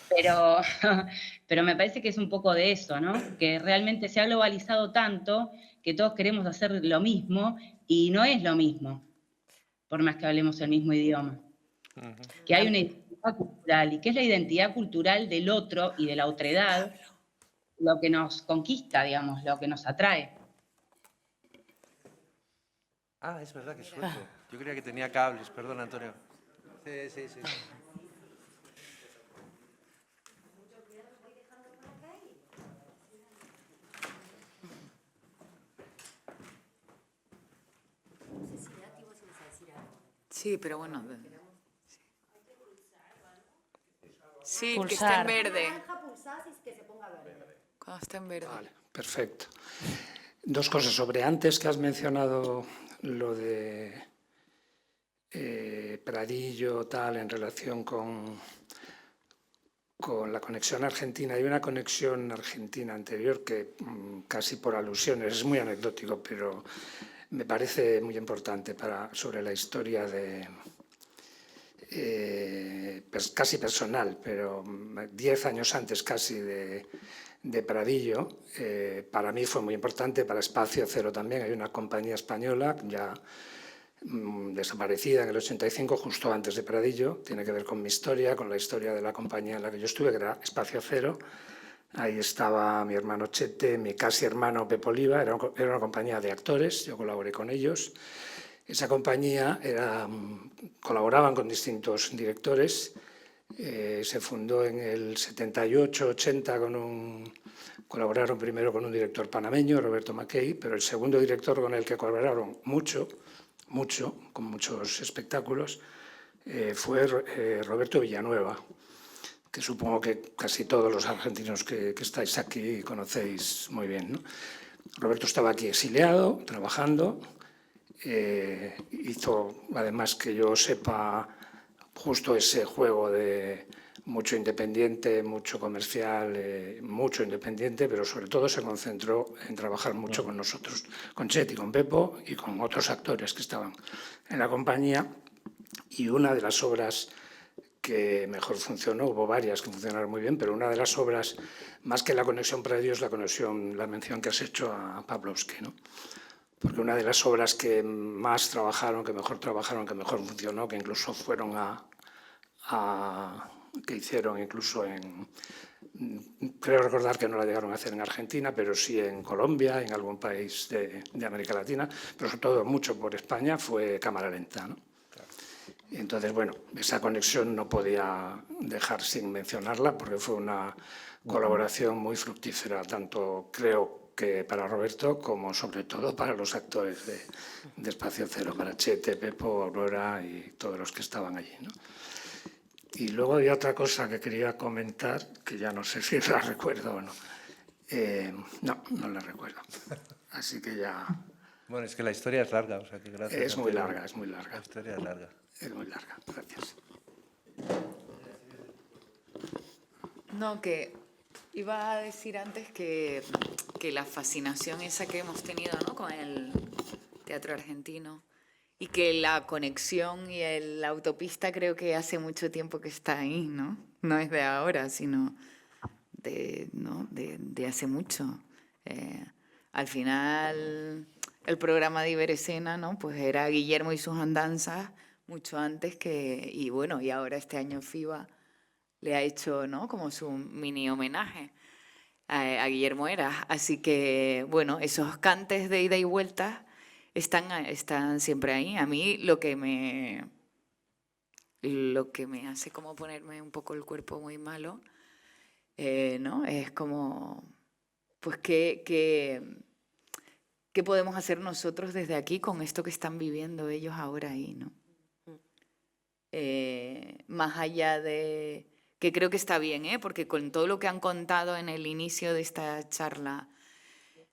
Pero me parece que es un poco de eso, ¿no? Que realmente se ha globalizado tanto que todos queremos hacer lo mismo y no es lo mismo, por más que hablemos el mismo idioma. Que hay una identidad cultural, y que es la identidad cultural del otro y de la otredad lo que nos conquista, digamos, lo que nos atrae. Ah, es verdad que suelto. Yo creía que tenía cables, perdón, Antonio. Sí. sí, pero bueno. Sí, Pulsar. que esté en verde. Cuando esté en verde. Vale, perfecto. Dos cosas sobre antes que has mencionado lo de Pradillo, tal, en relación con la conexión argentina. Hay una conexión argentina anterior que casi por alusiones, es muy anecdótico, pero me parece muy importante sobre la historia casi personal, pero 10 años antes casi de Pradillo, para mí fue muy importante, para Espacio Cero también. Hay una compañía española ya desaparecida en el 85, justo antes de Pradillo. Tiene que ver con mi historia, con la historia de la compañía en la que yo estuve, que era Espacio Cero. Ahí estaba mi hermano Chete, mi casi hermano Pepo Oliva. Era una compañía de actores, yo colaboré con ellos. Esa compañía colaboraban con distintos directores Se fundó en el 78-80 colaboraron primero con un director panameño, Roberto Mackey, pero el segundo director con el que colaboraron mucho, con muchos espectáculos, fue Roberto Villanueva, que supongo que casi todos los argentinos que estáis aquí conocéis muy bien, ¿no? Roberto estaba aquí exiliado, trabajando, hizo, además que yo sepa, justo ese juego de mucho independiente, mucho comercial, mucho independiente, pero sobre todo se concentró en trabajar mucho con nosotros, con Chet y con Pepo y con otros actores que estaban en la compañía. Y una de las obras que mejor funcionó, hubo varias que funcionaron muy bien, pero una de las obras, más que la conexión para Dios, la mención que has hecho a Pavlovsky, ¿no? Porque una de las obras que más trabajaron, que mejor funcionó, que incluso fueron que hicieron incluso creo recordar que no la llegaron a hacer en Argentina, pero sí en Colombia, en algún país de América Latina, pero sobre todo mucho por España, fue Cámara Lenta, ¿no? Y entonces, bueno, esa conexión no podía dejar sin mencionarla porque fue una colaboración muy fructífera, tanto creo que para Roberto como sobre todo para los actores de Espacio Cero, para Chete, Pepo, Aurora y todos los que estaban allí, ¿no? Y luego había otra cosa que quería comentar, que ya no sé si la recuerdo o no. No la recuerdo. Así que ya... Bueno, es que la historia es larga, o sea que gracias. Es muy larga, es muy larga. La historia es larga. Es muy larga, gracias. No, que iba a decir antes que la fascinación esa que hemos tenido, ¿no?, con el teatro argentino y que la conexión y la autopista creo que hace mucho tiempo que está ahí, ¿no? No es de ahora, sino de hace mucho. Al final, el programa de Iberescena, ¿no?, pues era Guillermo y sus andanzas mucho antes que... Y bueno, y ahora este año FIBA le ha hecho, ¿no?, como su mini homenaje a Guillermo Heras. Así que, bueno, esos cantes de ida y vuelta están siempre ahí. A mí lo que me hace como ponerme un poco el cuerpo muy malo, ¿no?, es como, pues, ¿qué podemos hacer nosotros desde aquí con esto que están viviendo ellos ahora ahí, ¿no? Más allá de... que creo que está bien, porque con todo lo que han contado en el inicio de esta charla,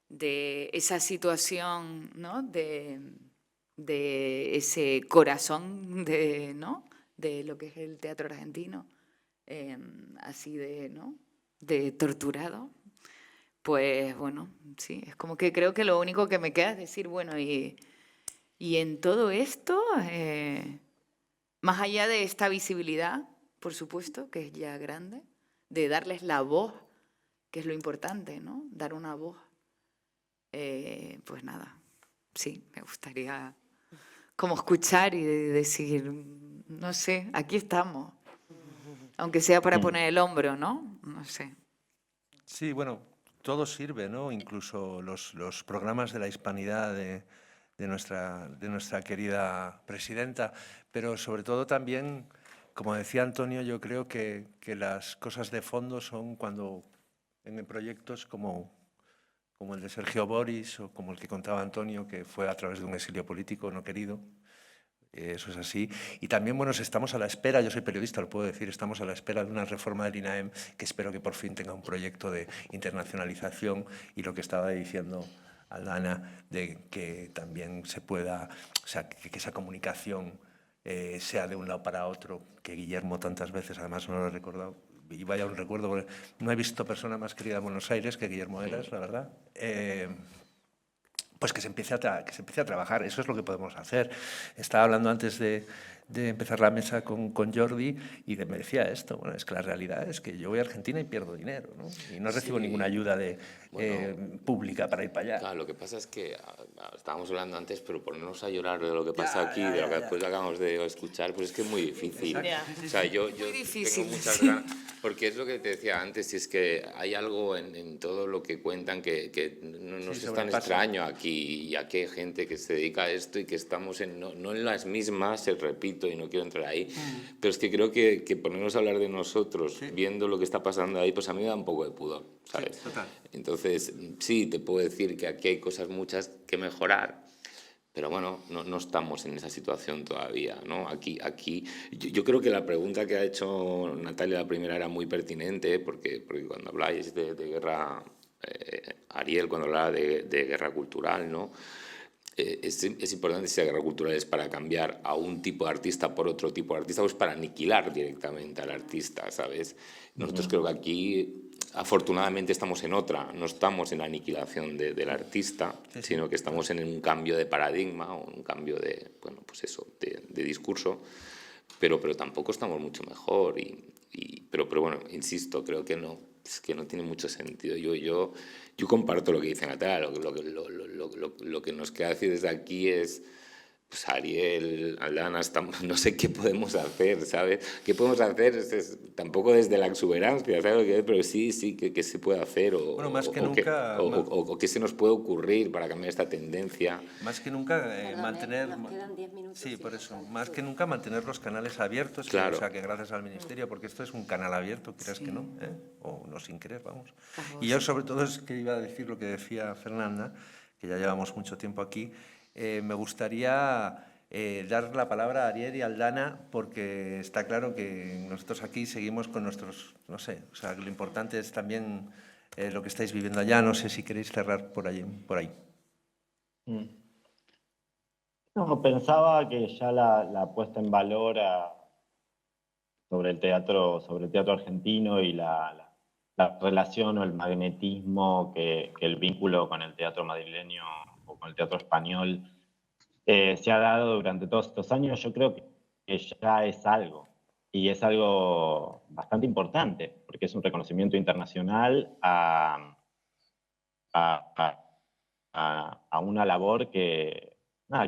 de esa situación, ¿no?, de ese corazón ¿no?, de lo que es el teatro argentino, así ¿no?, de torturado, pues bueno, sí, es como que creo que lo único que me queda es decir, bueno, y en todo esto, más allá de esta visibilidad, por supuesto, que es ya grande, de darles la voz, que es lo importante, ¿no?, dar una voz, pues nada, sí, me gustaría como escuchar y decir, no sé, aquí estamos, aunque sea para poner el hombro, ¿no? No sé. Sí, bueno, todo sirve, ¿no? Incluso los programas de la hispanidad de nuestra querida presidenta, pero sobre todo también, como decía Antonio, yo creo que las cosas de fondo son cuando en proyectos como el de Sergio Boris o como el que contaba Antonio, que fue a través de un exilio político no querido. Eso es así. Y también, bueno, estamos a la espera, yo soy periodista, lo puedo decir, estamos a la espera de una reforma del INAEM que espero que por fin tenga un proyecto de internacionalización y lo que estaba diciendo Aldana, de que también se pueda, o sea, que esa comunicación sea de un lado para otro, que Guillermo tantas veces, además no lo he recordado, y vaya un recuerdo, porque no he visto persona más querida en Buenos Aires que Guillermo Heras, la verdad. Pues que se empiece a trabajar, eso es lo que podemos hacer. Estaba hablando antes de empezar la mesa con Jordi y me decía esto, bueno, es que la realidad es que yo voy a Argentina y pierdo dinero, ¿no? Y no recibo ninguna ayuda pública para ir para allá. Claro, lo que pasa es que estábamos hablando antes, pero ponernos a llorar de lo que pasa aquí, de lo que después acabamos de escuchar, pues es que es muy difícil. O sea, yo tengo muchas ganas, porque es lo que te decía antes, y es que hay algo en todo lo que cuentan que no es tan extraño aquí, y aquí hay gente que se dedica a esto y que estamos no en las mismas, se repite propósito y no quiero entrar ahí, pero es que creo que ponernos a hablar de nosotros, viendo lo que está pasando ahí, pues a mí me da un poco de pudor, ¿sabes? Sí, total. Entonces, sí, te puedo decir que aquí hay cosas muchas que mejorar, pero bueno, no estamos en esa situación todavía, ¿no? Aquí yo creo que la pregunta que ha hecho Natalia, la primera, era muy pertinente, porque cuando habláis de guerra, Ariel, cuando hablaba de guerra cultural, ¿no? Es importante si la guerra cultural es para cambiar a un tipo de artista por otro tipo de artista, o es para aniquilar directamente al artista, ¿sabes? Nosotros creo que aquí, afortunadamente, estamos en otra, no estamos en la aniquilación del artista, sino que estamos en un cambio de paradigma, o un cambio de, bueno, pues eso, de discurso, pero tampoco estamos mucho mejor, pero bueno, insisto, creo que no, es que no tiene mucho sentido. Yo comparto lo que dice Natalia, lo que nos queda decir desde aquí es, pues Ariel, Aldana, no sé qué podemos hacer, ¿sabes? ¿Qué podemos hacer? Tampoco desde la exuberancia, ¿sabes? Pero sí, que se puede hacer, Bueno, más que nunca... o qué se nos puede ocurrir para cambiar esta tendencia. Más que nunca Perdón, mantener... nos quedan 10 minutos. Sí, por eso. Más que nunca mantener los canales abiertos, Claro. O sea, que gracias al Ministerio, porque esto es un canal abierto, creas que no, ¿eh? O no sin querer, vamos. Y yo sobre todo es que iba a decir lo que decía Fernanda, que ya llevamos mucho tiempo aquí. Me gustaría dar la palabra a Ariel y a Aldana, porque está claro que nosotros aquí seguimos con nuestros, no sé, o sea, lo importante es también lo que estáis viviendo allá. No sé si queréis cerrar por ahí. No, pensaba que ya la puesta en valor sobre el teatro argentino y la relación o el magnetismo que el vínculo con el teatro madrileño o con el teatro español se ha dado durante todos estos años, yo creo que ya es algo. Y es algo bastante importante, porque es un reconocimiento internacional a una labor que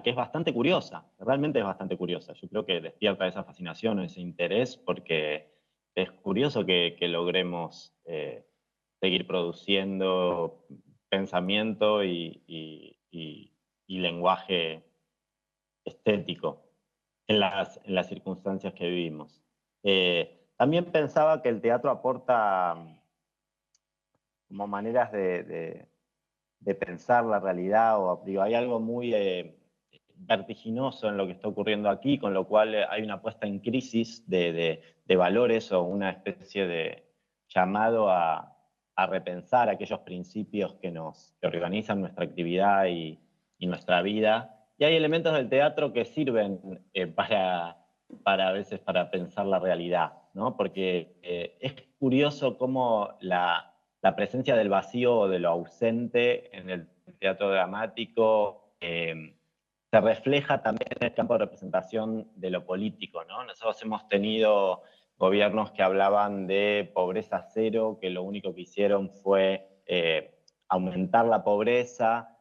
es bastante curiosa, realmente es bastante curiosa. Yo creo que despierta esa fascinación, ese interés, porque es curioso que logremos seguir produciendo pensamiento y lenguaje estético en las circunstancias que vivimos. También pensaba que el teatro aporta como maneras de pensar la realidad, digo, hay algo muy vertiginoso en lo que está ocurriendo aquí, con lo cual hay una puesta en crisis de valores o una especie de llamado a repensar aquellos principios que organizan nuestra actividad y nuestra vida. Y hay elementos del teatro que sirven a veces para pensar la realidad, ¿no? Porque es curioso cómo la presencia del vacío o de lo ausente en el teatro dramático se refleja también en el campo de representación de lo político, ¿no? Nosotros hemos tenido gobiernos que hablaban de pobreza cero, que lo único que hicieron fue aumentar la pobreza,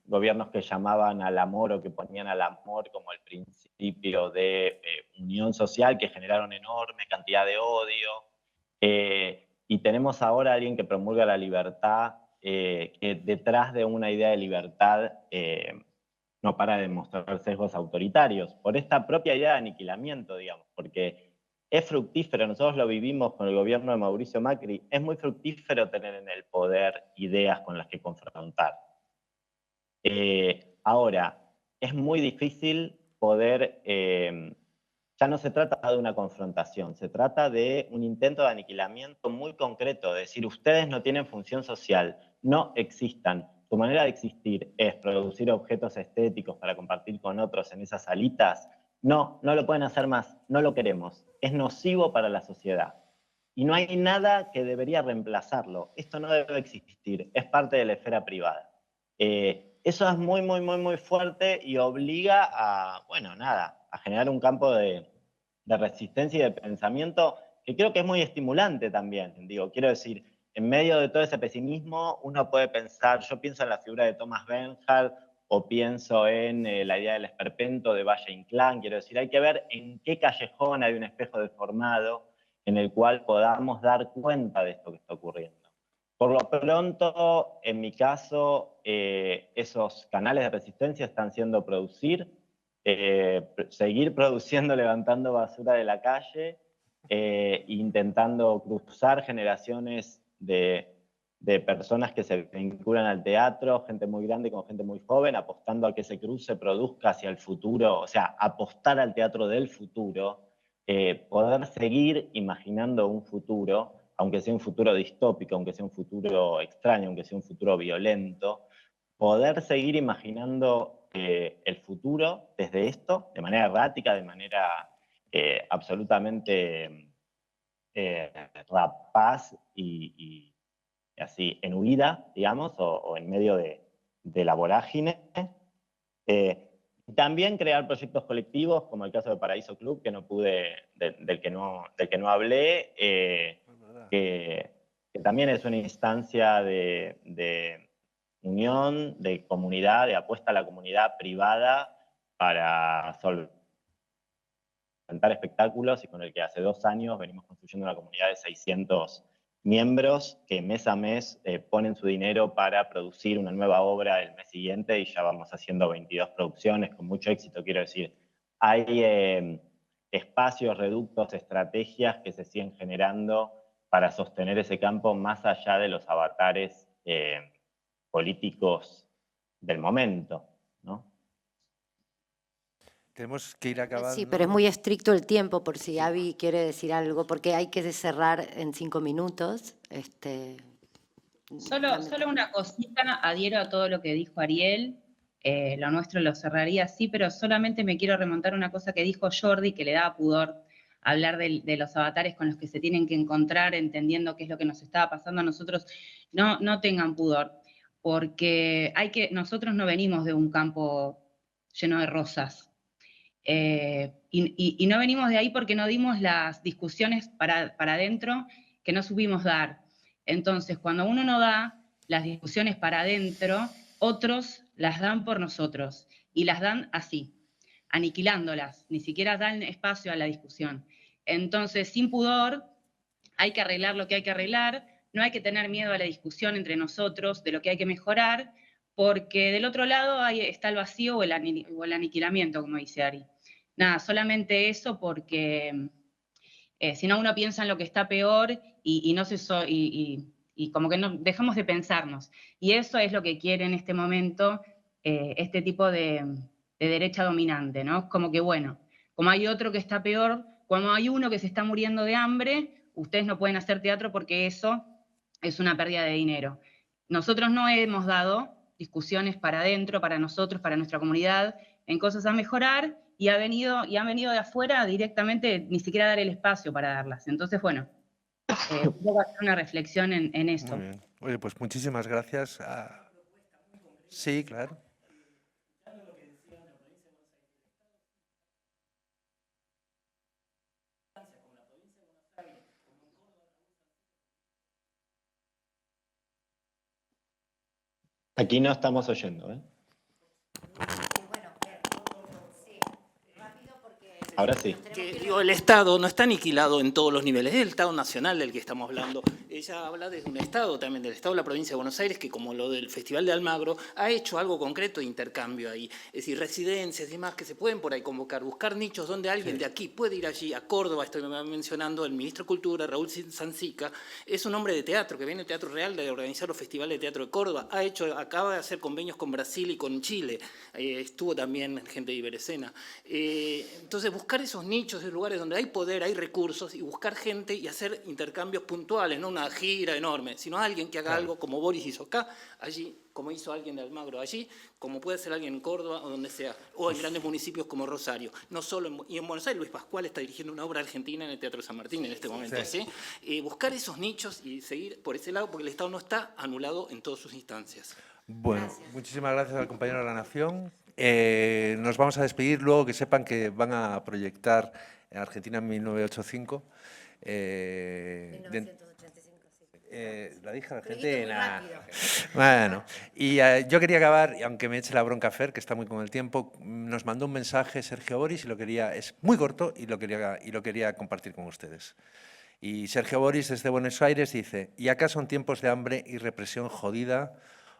gobiernos que llamaban al amor o que ponían al amor como el principio de unión social, que generaron enorme cantidad de odio. Y tenemos ahora a alguien que promulga la libertad, que detrás de una idea de libertad no para de mostrar sesgos autoritarios, por esta propia idea de aniquilamiento, digamos, porque es fructífero, nosotros lo vivimos con el gobierno de Mauricio Macri, es muy fructífero tener en el poder ideas con las que confrontar. Ahora, es muy difícil poder... ya no se trata de una confrontación, se trata de un intento de aniquilamiento muy concreto, de decir, ustedes no tienen función social, no existan. Su manera de existir es producir objetos estéticos para compartir con otros en esas salitas. No lo pueden hacer más, no lo queremos. Es nocivo para la sociedad. Y no hay nada que debería reemplazarlo. Esto no debe existir, es parte de la esfera privada. Eso es muy, muy, muy, muy fuerte y obliga a generar un campo de resistencia y de pensamiento que creo que es muy estimulante también. Digo, quiero decir, en medio de todo ese pesimismo, uno puede pensar, yo pienso en la figura de Thomas Bernhard o pienso en la idea del esperpento de Valle Inclán. Quiero decir, hay que ver en qué callejón hay un espejo deformado en el cual podamos dar cuenta de esto que está ocurriendo. Por lo pronto, en mi caso, esos canales de resistencia están siendo producidos seguir produciendo, levantando basura de la calle, intentando cruzar generaciones de personas que se vinculan al teatro, gente muy grande con gente muy joven, apostando a que ese cruce produzca hacia el futuro, o sea, apostar al teatro del futuro, poder seguir imaginando un futuro, aunque sea un futuro distópico, aunque sea un futuro extraño, aunque sea un futuro violento, poder seguir imaginando el futuro desde esto, de manera errática, de manera absolutamente rapaz y así en huida, digamos, o en medio de la vorágine. También crear proyectos colectivos, como el caso de Paraíso Club, que no pude, del que no hablé, que también es una instancia de unión, de comunidad, de apuesta a la comunidad privada para solventar espectáculos, y con el que hace 2 años venimos construyendo una comunidad de 600 miembros que mes a mes ponen su dinero para producir una nueva obra el mes siguiente, y ya vamos haciendo 22 producciones con mucho éxito. Quiero decir, hay espacios, reductos, estrategias que se siguen generando para sostener ese campo más allá de los avatares políticos del momento, ¿no? Tenemos que ir acabando. Sí, pero es muy estricto el tiempo, por si Avi quiere decir algo, porque hay que cerrar en 5 minutos. Solo una cosita, adhiero a todo lo que dijo Ariel, lo nuestro lo cerraría así, pero solamente me quiero remontar una cosa que dijo Jordi, que le daba pudor hablar de los avatares con los que se tienen que encontrar, entendiendo qué es lo que nos estaba pasando a nosotros. No tengan pudor, porque nosotros no venimos de un campo lleno de rosas. Y no venimos de ahí porque no dimos las discusiones para adentro que no supimos dar. Entonces, cuando uno no da las discusiones para adentro, otros las dan por nosotros, y las dan así, aniquilándolas, ni siquiera dan espacio a la discusión. Entonces, sin pudor, hay que arreglar lo que hay que arreglar, no hay que tener miedo a la discusión entre nosotros de lo que hay que mejorar, porque del otro lado está el vacío o el aniquilamiento, como dice Ari. Nada, solamente eso, porque si no uno piensa en lo que está peor y como que no, dejamos de pensarnos. Y eso es lo que quiere en este momento este tipo de derecha dominante, ¿no? Como que, bueno, como hay otro que está peor, cuando hay uno que se está muriendo de hambre, ustedes no pueden hacer teatro porque eso es una pérdida de dinero. Nosotros no hemos dado discusiones para adentro, para nosotros, para nuestra comunidad, en cosas a mejorar, y han venido de afuera directamente, ni siquiera dar el espacio para darlas. Entonces, bueno, voy a hacer una reflexión en esto. Muy bien. Oye, pues muchísimas gracias. Sí, claro. Aquí no estamos oyendo, ¿eh? Ahora sí. El Estado no está aniquilado en todos los niveles, es el Estado nacional del que estamos hablando. Ella habla de un Estado también, del Estado de la provincia de Buenos Aires, que como lo del Festival de Almagro, ha hecho algo concreto de intercambio ahí. Es decir, residencias y demás que se pueden por ahí convocar, buscar nichos donde alguien de aquí puede ir allí, a Córdoba, estoy mencionando, el ministro de Cultura, Raúl Sansica, es un hombre de teatro, que viene del Teatro Real de organizar los festivales de teatro de Córdoba, acaba de hacer convenios con Brasil y con Chile, estuvo también gente de Iberescena. Entonces, buscar esos nichos, esos lugares donde hay poder, hay recursos, y buscar gente y hacer intercambios puntuales, no una gira enorme, sino alguien que haga algo como Boris hizo acá, allí, como hizo alguien de Almagro allí, como puede ser alguien en Córdoba o donde sea, o en grandes municipios como Rosario. No solo y en Buenos Aires, Luis Pascual está dirigiendo una obra argentina en el Teatro San Martín en este momento. ¿Sí? Buscar esos nichos y seguir por ese lado, porque el Estado no está anulado en todas sus instancias. Bueno, muchísimas gracias al compañero de La Nación. Nos vamos a despedir, luego que sepan que van a proyectar en Argentina en 1985. 1985, sí. La dije Argentina. Bueno, y yo quería acabar, y aunque me eche la bronca Fer, que está muy con el tiempo, nos mandó un mensaje Sergio Boris, es muy corto y lo quería compartir con ustedes. Y Sergio Boris desde Buenos Aires dice: y acá son tiempos de hambre y represión jodida,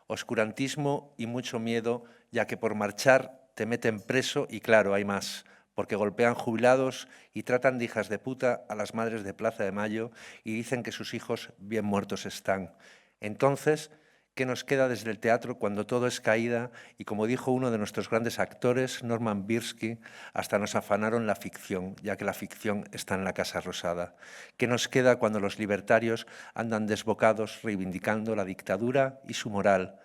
oscurantismo y mucho miedo, ya que por marchar te meten preso y claro, hay más, porque golpean jubilados y tratan de hijas de puta a las madres de Plaza de Mayo y dicen que sus hijos bien muertos están. Entonces, ¿qué nos queda desde el teatro cuando todo es caída? Y como dijo uno de nuestros grandes actores, Norman Birsky, hasta nos afanaron la ficción, ya que la ficción está en la Casa Rosada. ¿Qué nos queda cuando los libertarios andan desbocados reivindicando la dictadura y su moral?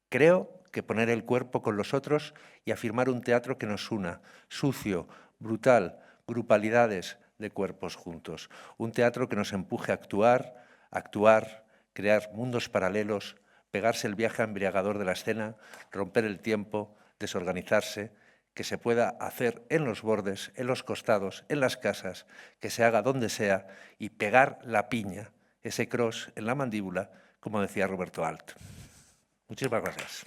Creo que poner el cuerpo con los otros y afirmar un teatro que nos una, sucio, brutal, grupalidades de cuerpos juntos. Un teatro que nos empuje a actuar, crear mundos paralelos, pegarse el viaje embriagador de la escena, romper el tiempo, desorganizarse, que se pueda hacer en los bordes, en los costados, en las casas, que se haga donde sea y pegar la piña, ese cross en la mandíbula, como decía Roberto Alt. Muchísimas gracias.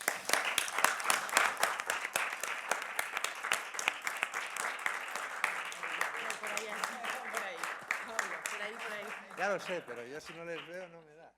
Ya lo sé, pero yo si no les veo no me da.